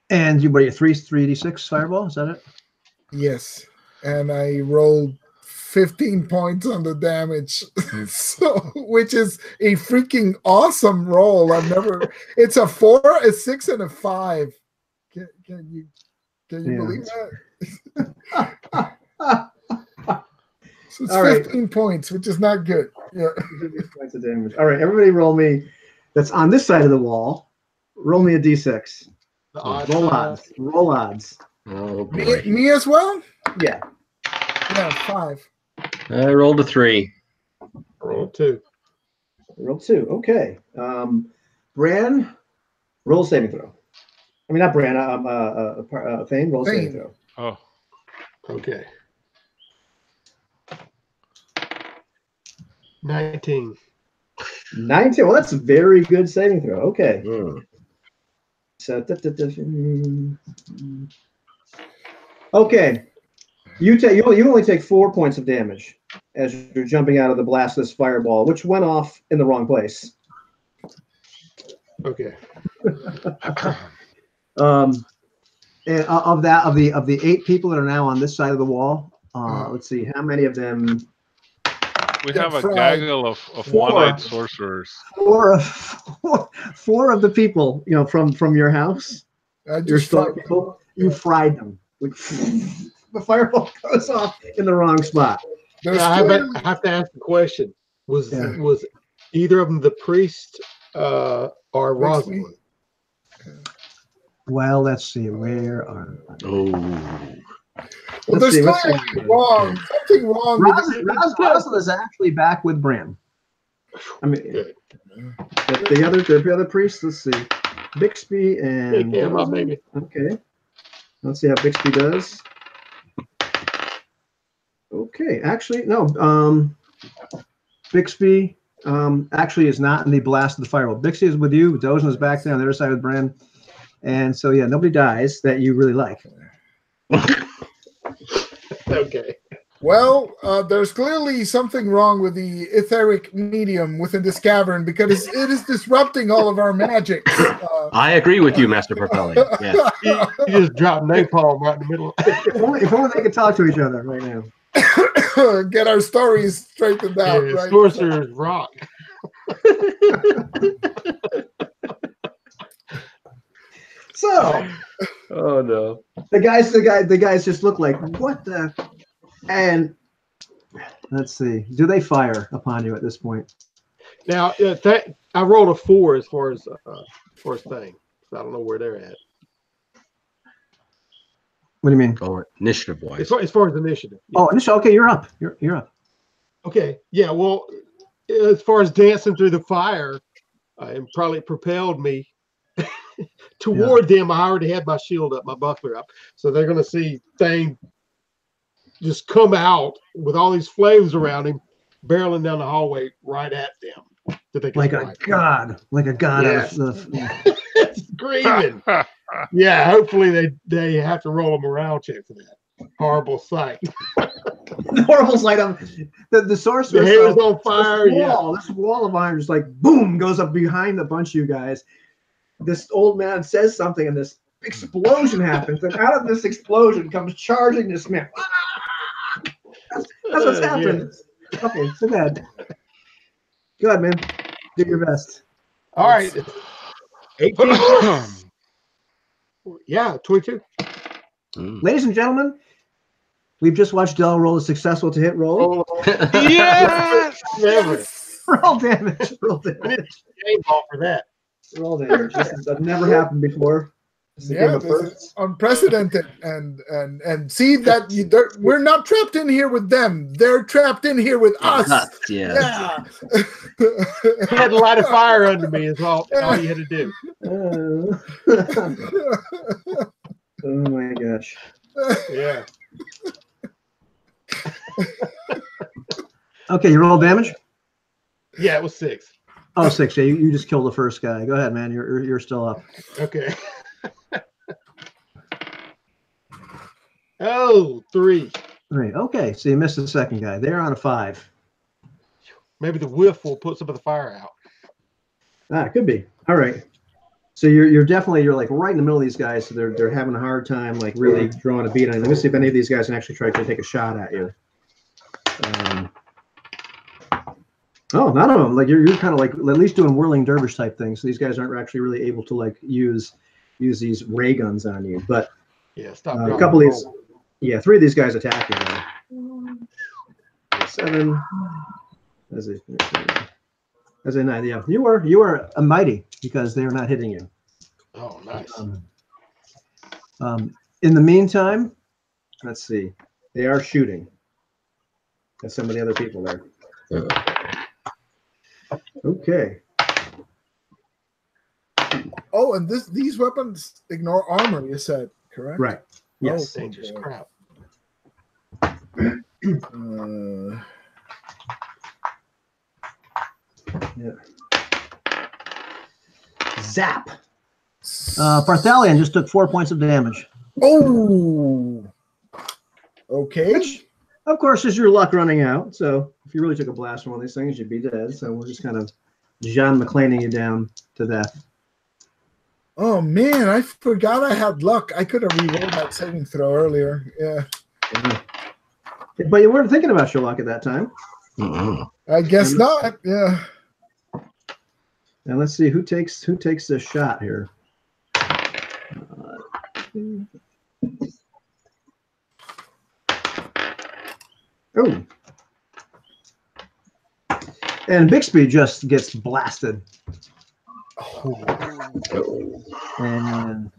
And you 3d6 fireball, is that it? Yes. And I rolled 15 points on the damage. So which is a freaking awesome roll. It's a 4, a 6, and a 5. Can you believe that? So it's All right. 15 points, which is not good. Yeah. Points of damage. All right, everybody roll me. That's on this side of the wall. Roll me a d6. Roll odds. Roll odds. Oh boy. Me as well? Yeah. Yeah, 5. I rolled a 3. Roll 2. Roll 2. Okay. Bran, roll saving throw. I mean, not Bran. Thane, roll saving throw. Oh, Okay. 19. 19. Well, that's a very good saving throw. Okay. Mm. So, okay. You only take 4 points of damage as you're jumping out of the blast of this fireball, which went off in the wrong place. Okay. And of the 8 people that are now on this side of the wall, let's see, how many of them? we have a fried. gaggle of 4. one-eyed sorcerers. 4 of the people, from your house, your store people, you fried them. The fireball goes off in the wrong spot. I have to ask the question: Was either of them the priest or Rosalind? Well, let's see. Where are? Well, there's something wrong. Something wrong. Rosalind is actually back with Bran. I mean, the other priests. Let's see, Bixby and Maybe. Okay. Let's see how Bixby does. Okay, actually, no. Bixby actually is not in the blast of the fireball. Bixby is with you. Dozen is back there on the other side with Bran. And so, yeah, nobody dies that you really like. Okay. Well, there's clearly something wrong with the etheric medium within this cavern because it is disrupting all of our magic. I agree with you, Master Propelli. Yes. You just dropped napalm right in the middle. If only they could talk to each other right now. Get our stories straightened out. Yeah, right? Sorcerer's Rock. So, Oh no. the guys just look like, what the? And let's see, do they fire upon you at this point? Now, I rolled a 4 as far as thing. So I don't know where they're at. What do you mean? Oh, initiative wise. As far as initiative. Yeah. Oh, initial. Okay, you're up. You're up. Okay. Yeah. Well, as far as dancing through the fire, it probably propelled me toward them. I already had my shield up, my buckler up, so they're going to see Thane just come out with all these flames around him, barreling down the hallway right at them. Like a god. Yes. Out of the. Screaming. Yeah, hopefully they have to roll a morale check for that. Horrible sight. Horrible sight of the sorcerer. The hair is on fire. This wall of iron just like boom goes up behind a bunch of you guys. This old man says something, and this explosion happens. And out of this explosion comes charging this man. That's what's happened. Yeah. Okay, so bad. Go ahead, man. Do your best. All right. 18. Yeah, 22. Ladies and gentlemen, we've just watched Del roll a successful to hit roll. Yes! Roll damage. Roll damage. Game ball for that. Roll damage. That's never happened before. Yeah, this is unprecedented, and see that we're not trapped in here with them; they're trapped in here with us. Yeah. You had to light a fire under me is all you had to do. Oh my gosh! Yeah. Okay, you roll damage. Yeah, it was 6. Oh, 6. Yeah, you just killed the first guy. Go ahead, man. You're still up. Okay. Oh, 3. 3. Okay, so you missed the second guy. They're on a 5. Maybe the whiff will put some of the fire out. It could be. All right. So you're definitely like right in the middle of these guys. So they're having a hard time like really drawing a beat on you. Let me see if any of these guys can actually try to take a shot at you. Oh, none of them. Like you're kind of like at least doing whirling dervish type things. So these guys aren't actually really able to like use these ray guns on you. But yeah, stop. A couple of these. Yeah, 3 of these guys attack you. 7. As a 9. Yeah, you are a mighty because they are not hitting you. Oh, nice. In the meantime, let's see. They are shooting at some of the other people there. Okay. Oh, and these weapons ignore armor, you said, correct? Right. Yes. Oh, Dangerous boy. crap. Yeah. Zap. Parthalion just took 4 points of damage. Oh. Okay. Which, of course, is your luck running out. So if you really took a blast from one of these things, you'd be dead. So we're just kind of John McClaning you down to death. Oh man, I forgot I had luck. I could have rerolled that saving throw earlier. Yeah. But you weren't thinking about your luck at that time. I guess not. Yeah. And let's see who takes this shot here. Oh. And Bixby just gets blasted. And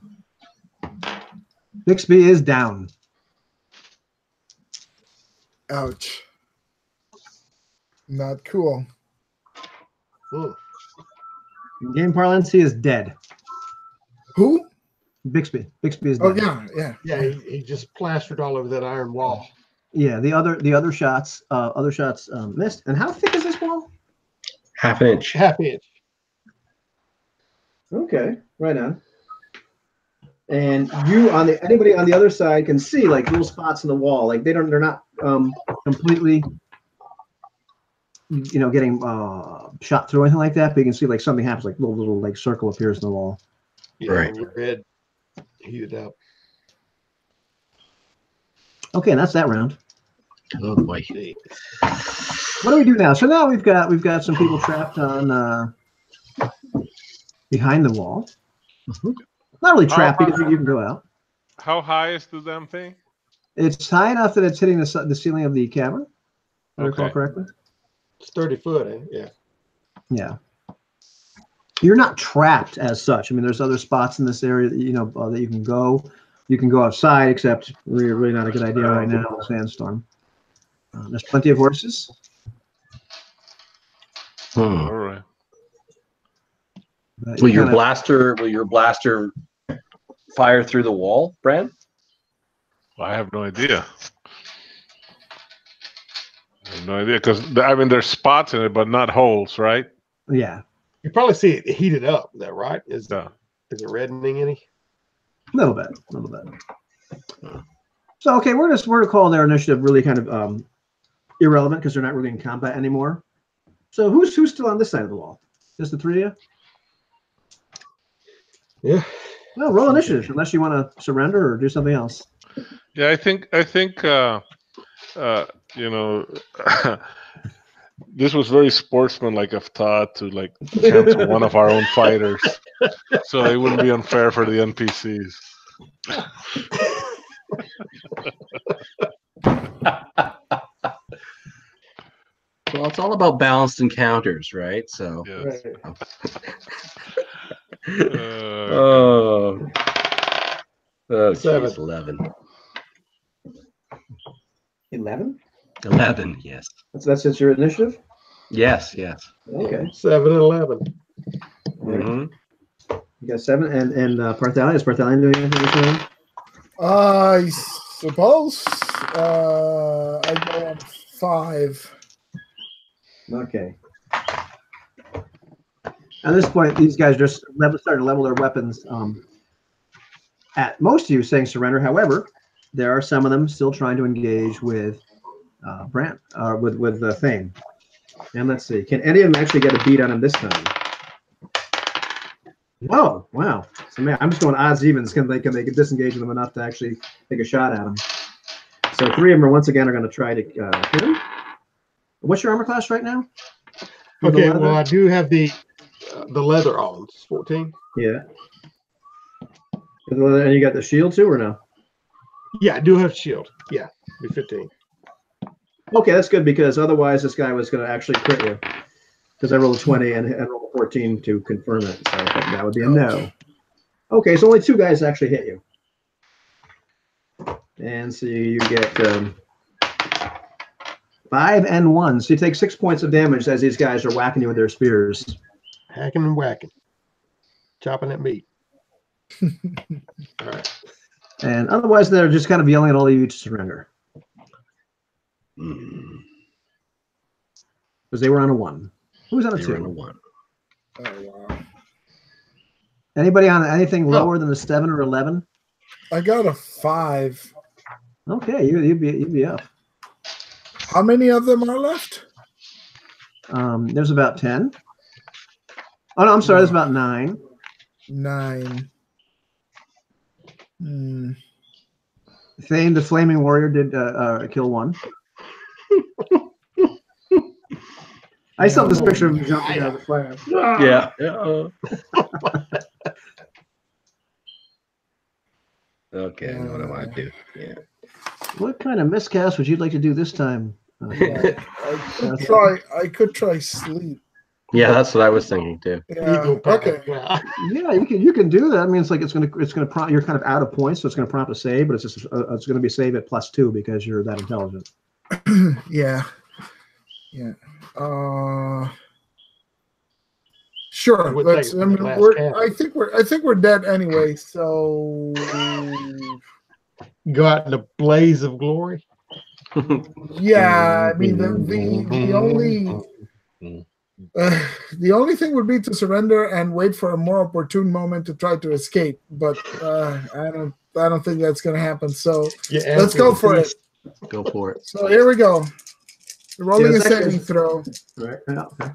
Bixby is down. Ouch. Not cool. In game parlance, he is dead. Who? Bixby. Bixby is dead. Oh yeah. Yeah, he just plastered all over that iron wall. Yeah, the other shots missed. And how thick is this wall? Half an inch. Half inch. Okay, right on. And anybody on the other side can see like little spots in the wall. Like they're not completely getting shot through or anything like that, but you can see like something happens, like little like circle appears in the wall. Yeah, Right. and your red heated up. Okay, and that's that round. Oh boy. What do we do now? So now we've got some people trapped on behind the wall. Not really trapped because you can go out. How high is the damn thing? It's high enough that it's hitting the ceiling of the cavern. If I recall Okay. correctly. It's 30 foot, eh? Yeah. Yeah. You're not trapped as such. I mean, there's other spots in this area that that you can go. You can go outside, except really not a good idea right now in a sandstorm. There's plenty of horses. All right. But Will your blaster fire through the wall, Brad? Well, I have no idea. I have no idea because there's spots in it, but not holes, right? Yeah, You probably see it heated up. Is that right? Is Yeah. it reddening any? a little bit. So okay, we're gonna call their initiative really kind of irrelevant because they're not really in combat anymore. So who's still on this side of the wall? Just the three of you? Yeah. Well, roll initiative unless you want to surrender or do something else. Yeah, I think this was very sportsmanlike of Todd to like cancel one of our own fighters, so it wouldn't be unfair for the NPCs. Well, it's all about balanced encounters, right? So. Yes. Oh, Seven. geez, 11. 11? 11, yes. That's your initiative. Yes. Okay. 7 and 11. Mm-hmm. You got 7, and Parthalion. Is Parthalion doing anything this round? I suppose I go on 5. Okay. At this point, these guys are just starting to level their weapons at most of you saying surrender. However, there are some of them still trying to engage with Brant, with Thane. And let's see, can any of them actually get a beat on him this time? Whoa! Wow. So man, I'm just going odds evens. Can they disengage with him enough to actually take a shot at him? So 3 of them once again are going to try to hit him. What's your armor class right now? Okay, well, I do have the leather on. It's 14. Yeah. And you got the shield too, or no? Yeah, I do have shield. Yeah, be 15. Okay, that's good because otherwise this guy was going to actually crit you. Because I rolled a 20 and rolled a 14 to confirm it. So that would be a no. Okay, so only 2 guys actually hit you. And so you get 5 and 1. So you take 6 points of damage as these guys are whacking you with their spears. Hacking and whacking. Chopping at meat. All right. And otherwise, they're just kind of yelling at all of you to surrender. Because they were on a 1. Who's on a 2? They were on a 1. Oh, wow. Anybody on anything lower than a 7 or 11? I got a 5. Okay, you'd be up. How many of them are left? There's about 10. Oh no, I'm sorry. There's about 9. 9. Thane, the flaming warrior, did kill 1. I saw this picture of him jumping out of the fire. Yeah. Okay, I know what I want to do. Yeah. What kind of miscast would you like to do this time? I could try sleep. Yeah, that's what I was thinking too. Yeah. Okay. Yeah, you can do that. I mean, it's like it's gonna prompt. You're kind of out of points, so it's gonna prompt a save, but it's gonna be save at +2 because you're that intelligent. Yeah. Sure. Let's. I mean, I think we're dead anyway. So go out in a blaze of glory. Yeah, I mean the only thing would be to surrender and wait for a more opportune moment to try to escape. But I don't think that's going to happen. So let's go for it. Go for it. So here we go. Rolling a saving throw. Right. Yeah, okay.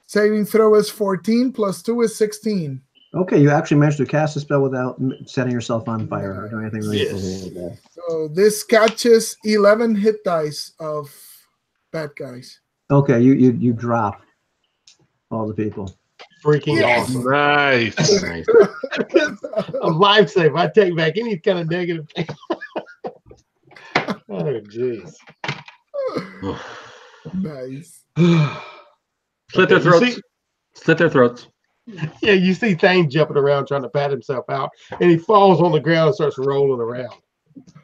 Saving throw is 14 plus 2 is 16. Okay, you actually managed to cast a spell without setting yourself on fire or doing anything really cool. So this catches 11 hit dice of bad guys. Okay, you drop all the people. Freaking awesome. Nice. A life save. I take back any kind of negative thing. Oh, jeez. Nice. Slit their throats. Slit their throats. Yeah, you see Thane jumping around trying to pat himself out, and he falls on the ground and starts rolling around,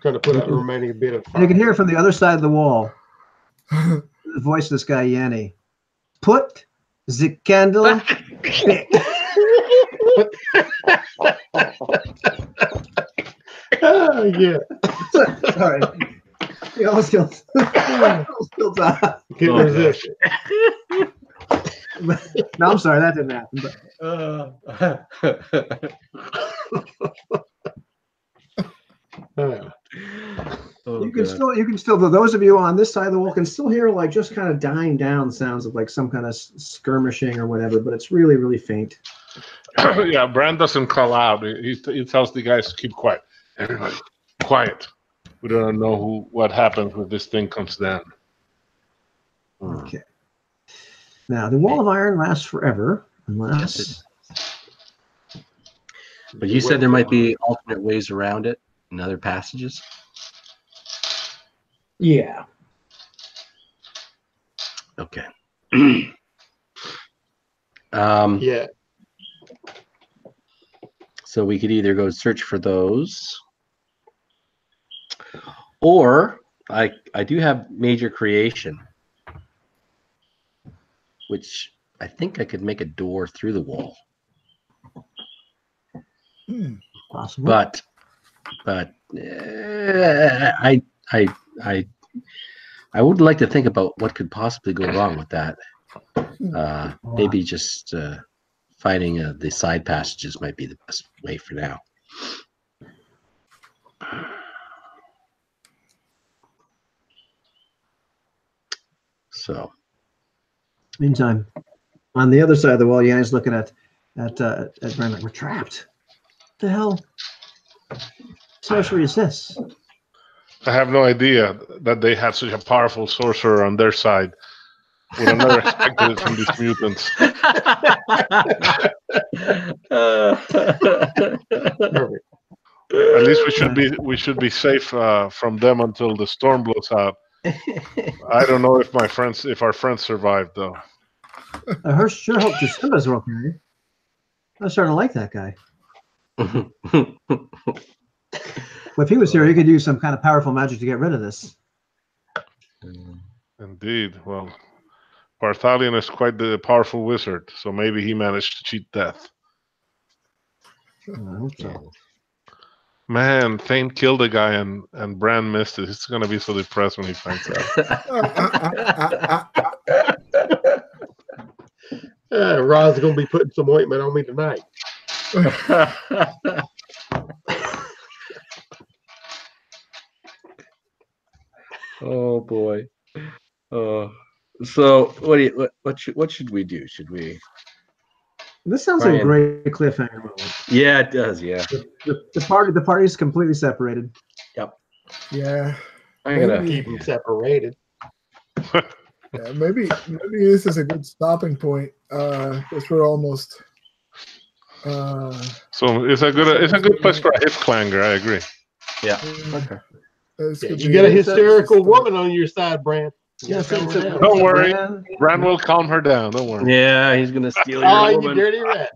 trying to put out the remaining bit of fire. You can hear from the other side of the wall the voice of this guy, Yanni. Put the candle back. Oh, yeah. Sorry. You almost killed Todd. Can't resist it. No, I'm sorry, that didn't happen. But you can still those of you on this side of the wall can still hear like just kind of dying down sounds of like some kind of skirmishing or whatever, but it's really, really faint. Yeah, Brand doesn't call out. He tells the guys to keep quiet. Everybody, quiet. We don't know what happens when this thing comes down. Okay. Now the wall of iron lasts forever, unless. But you said there might be alternate ways around it in other passages. Yeah. Okay. Yeah. So we could either go search for those, or I do have major creation, which I think I could make a door through the wall. Possible. But I would like to think about what could possibly go wrong with that. Maybe just finding the side passages might be the best way for now. So, meantime, on the other side of the wall, Yanni's looking at Brand like, we're trapped. What the hell sorcery is this? I have no idea that they have such a powerful sorcerer on their side. Would have never expected it from these mutants. At least we should be safe from them until the storm blows out. I don't know if our friends survived though. I sure hope Jacinda's okay. I'm starting to like that guy. Well, if he was here, he could use some kind of powerful magic to get rid of this. Indeed. Well, Barthalion is quite the powerful wizard, so maybe he managed to cheat death. I hope so. Man, Thane killed a guy and Bran missed it. He's gonna be so depressed when he finds out. Rod's gonna be putting some ointment on me tonight. Oh boy. So what should we do? Should we? This sounds like a great cliffhanger moment. Yeah, it does. Yeah. The party's completely separated. Yep. Yeah. I'm gonna keep them separated. Yeah, maybe this is a good stopping point. Because we're almost. So it's a good place for a cliffhanger. I agree. Yeah. Okay. You got a hysterical woman on your side, Bran. Yes, don't worry. Bran will calm her down. Don't worry. Yeah, he's gonna steal your woman. You dirty rat.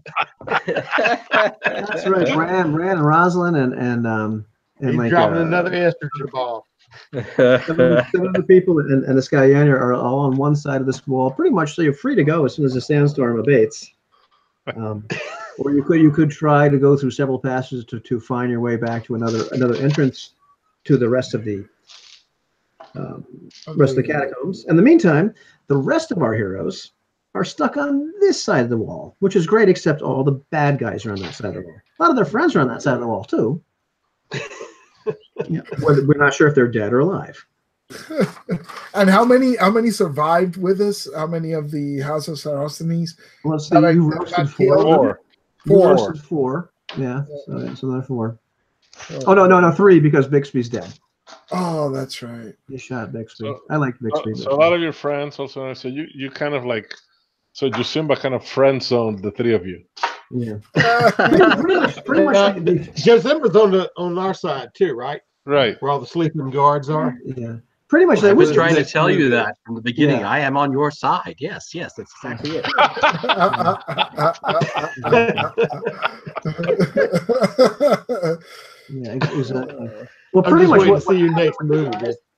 That's right. Bran and Rosalind and he's like dropping another estrogen ball. Some of the people and the Skyanya are all on one side of this wall, pretty much. So you're free to go as soon as the sandstorm abates. Or you could try to go through several passages to find your way back to another entrance to the rest of the catacombs. In the meantime, the rest of our heroes are stuck on this side of the wall, which is great, except all the bad guys are on that side of the wall. A lot of their friends are on that side of the wall too. We're not sure if they're dead or alive. And how many survived with us? How many of the House of Saracens? Well, so you roasted four. Roasted four. Yeah, so there are four. Oh no, 3 because Bixby's dead. Oh, that's right. You shot Bixby. I like Bixby. So a lot of your friends also. So you kind of like. So Jusimba kind of friend zoned the 3 of you. Yeah. pretty much like Jusimba's on our side too, right? Right. Where all the sleeping guards are. Yeah. Pretty much. I was trying to tell you that from the beginning. Yeah. I am on your side. Yes, that's exactly it. Yeah, exactly. Well, pretty much. What see your next move?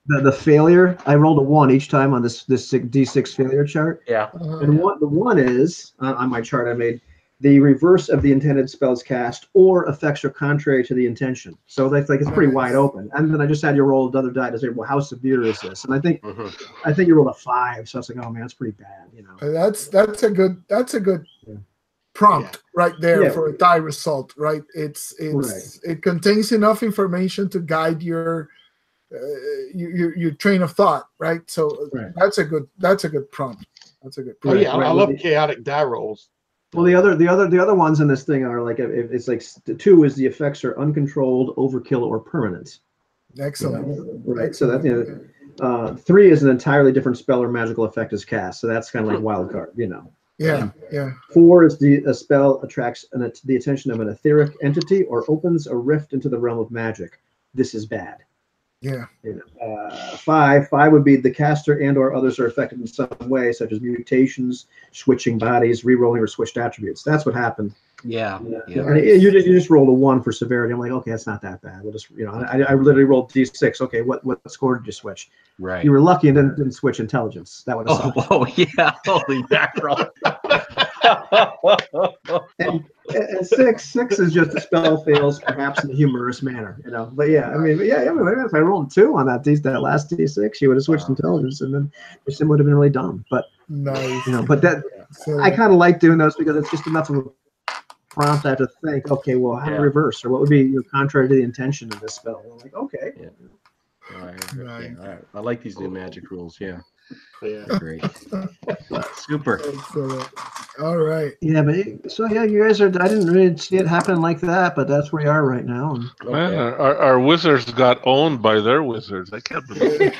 The failure. I rolled a 1 each time on this D6 failure chart. Yeah. And the 1 is on my chart I made. The reverse of the intended spells cast or effects are contrary to the intention. So that's like it's pretty wide open. And then I just had you roll another die to say, well, how severe is this? And I think you rolled a 5. So I was like, oh man, that's pretty bad, you know. That's a good prompt right there for a die result, right? It contains enough information to guide your train of thought, right? So that's a good prompt. That's a good prompt. Oh yeah, I love chaotic die rolls. Well, the other ones in this thing are like it's like 2 is the effects are uncontrolled, overkill, or permanent. Excellent. Right. So that 3 is an entirely different spell or magical effect is cast. So that's kind of like wild card, you know. Yeah. 4 is a spell attracts the attention of an etheric entity or opens a rift into the realm of magic. This is bad. Yeah. 5 would be the caster and or others are affected in some way, such as mutations, switching bodies, re-rolling, or switched attributes. That's what happened. Yeah. And you just rolled a 1 for severity. I'm like, okay, that's not that bad. We'll just, I literally rolled D6. Okay, what score did you switch? Right. You were lucky and didn't switch intelligence. That would have sucked. Oh yeah, holy mackerel. and 6 is just a spell fails, perhaps in a humorous manner, you know. But if I rolled 2 on that last D6, you would have switched intelligence, and then it would have been really dumb. But nice, But that I kind of like doing those because it's just enough of a prompt. I have to think, okay, well, how to reverse, or what would be contrary to the intention of this spell? I'm like, okay. Yeah. All right. I like these new magic rules. Yeah. Yeah. Great. Super. All right. Yeah, but you guys are. I didn't really see it happening like that, but that's where you are right now. And, man, our wizards got owned by their wizards. I can't believe it.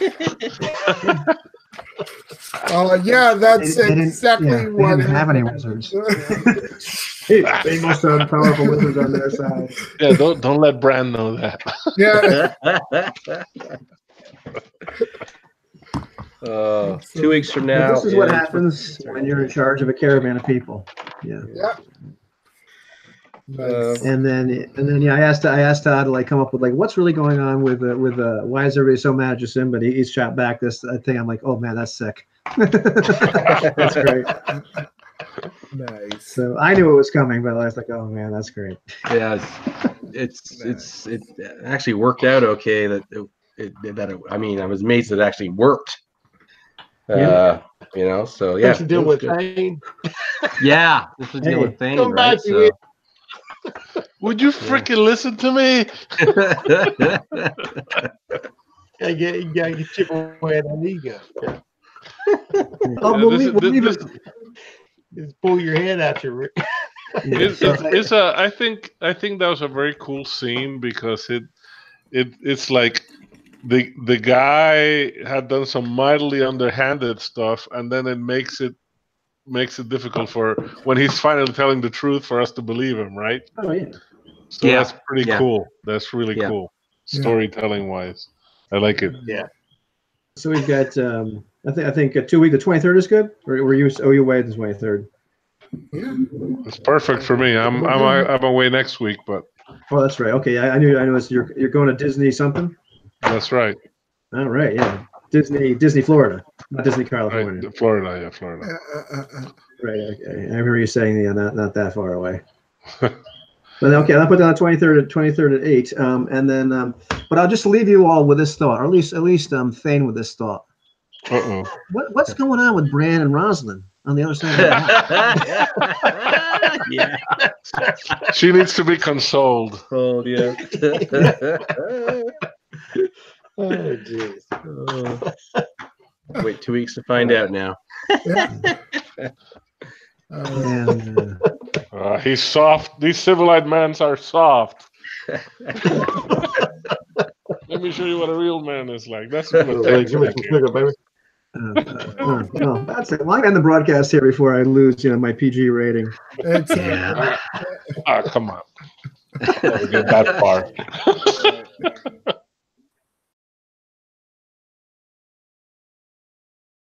That's exactly what. They didn't have any wizards. They must have powerful wizards on their side. Yeah, don't let Bran know that. Yeah. 2 weeks from now. This is what happens when you're in charge of a caravan of people. Yeah. Nice. And then yeah, I asked Todd to like come up with like what's really going on with why is everybody so mad at Jasim? But he's shot back this thing. I'm like, oh man, that's sick. That's great. Nice. So I knew it was coming, but I was like, oh man, that's great. Yeah, it actually worked out okay. I mean, I was amazed that it actually worked. Yeah. You know, so yeah. Supposed to deal with pain. Yeah, this is deal with pain, Come right? back to Would you freaking listen to me? You gotta chip away at that ego. Yeah. Just pull your head out your. I think that was a very cool scene because it's like the guy had done some mightily underhanded stuff, and then it makes it difficult for when he's finally telling the truth for us to believe him, right? Oh yeah. So that's pretty cool. That's really cool, storytelling wise. I like it. Yeah. So we've got I think 2 weeks. The 23rd is good. Or were you away the 23rd? Yeah. It's perfect for me. I'm away next week, but. Oh, that's right. Okay, I knew you're going to Disney something. That's right. All right, yeah, Disney Florida, not Disney California. Right, Florida. Right. Okay. I remember you saying not that far away. But okay, I'll put down the 23rd at 8, and then but I'll just leave you all with this thought, or at least Thane with this thought. What's going on with Bran and Rosalind on the other side of the Yeah. She needs to be consoled. Oh yeah. Oh jeez. Wait 2 weeks to find out now. and, He's soft. These civilized men are soft. Let me show you what a real man is like. That's what Give me some sugar, baby. well, that's it. Well, I'm end the broadcast here before I lose, my PG rating. Yeah. come on. Never get that far.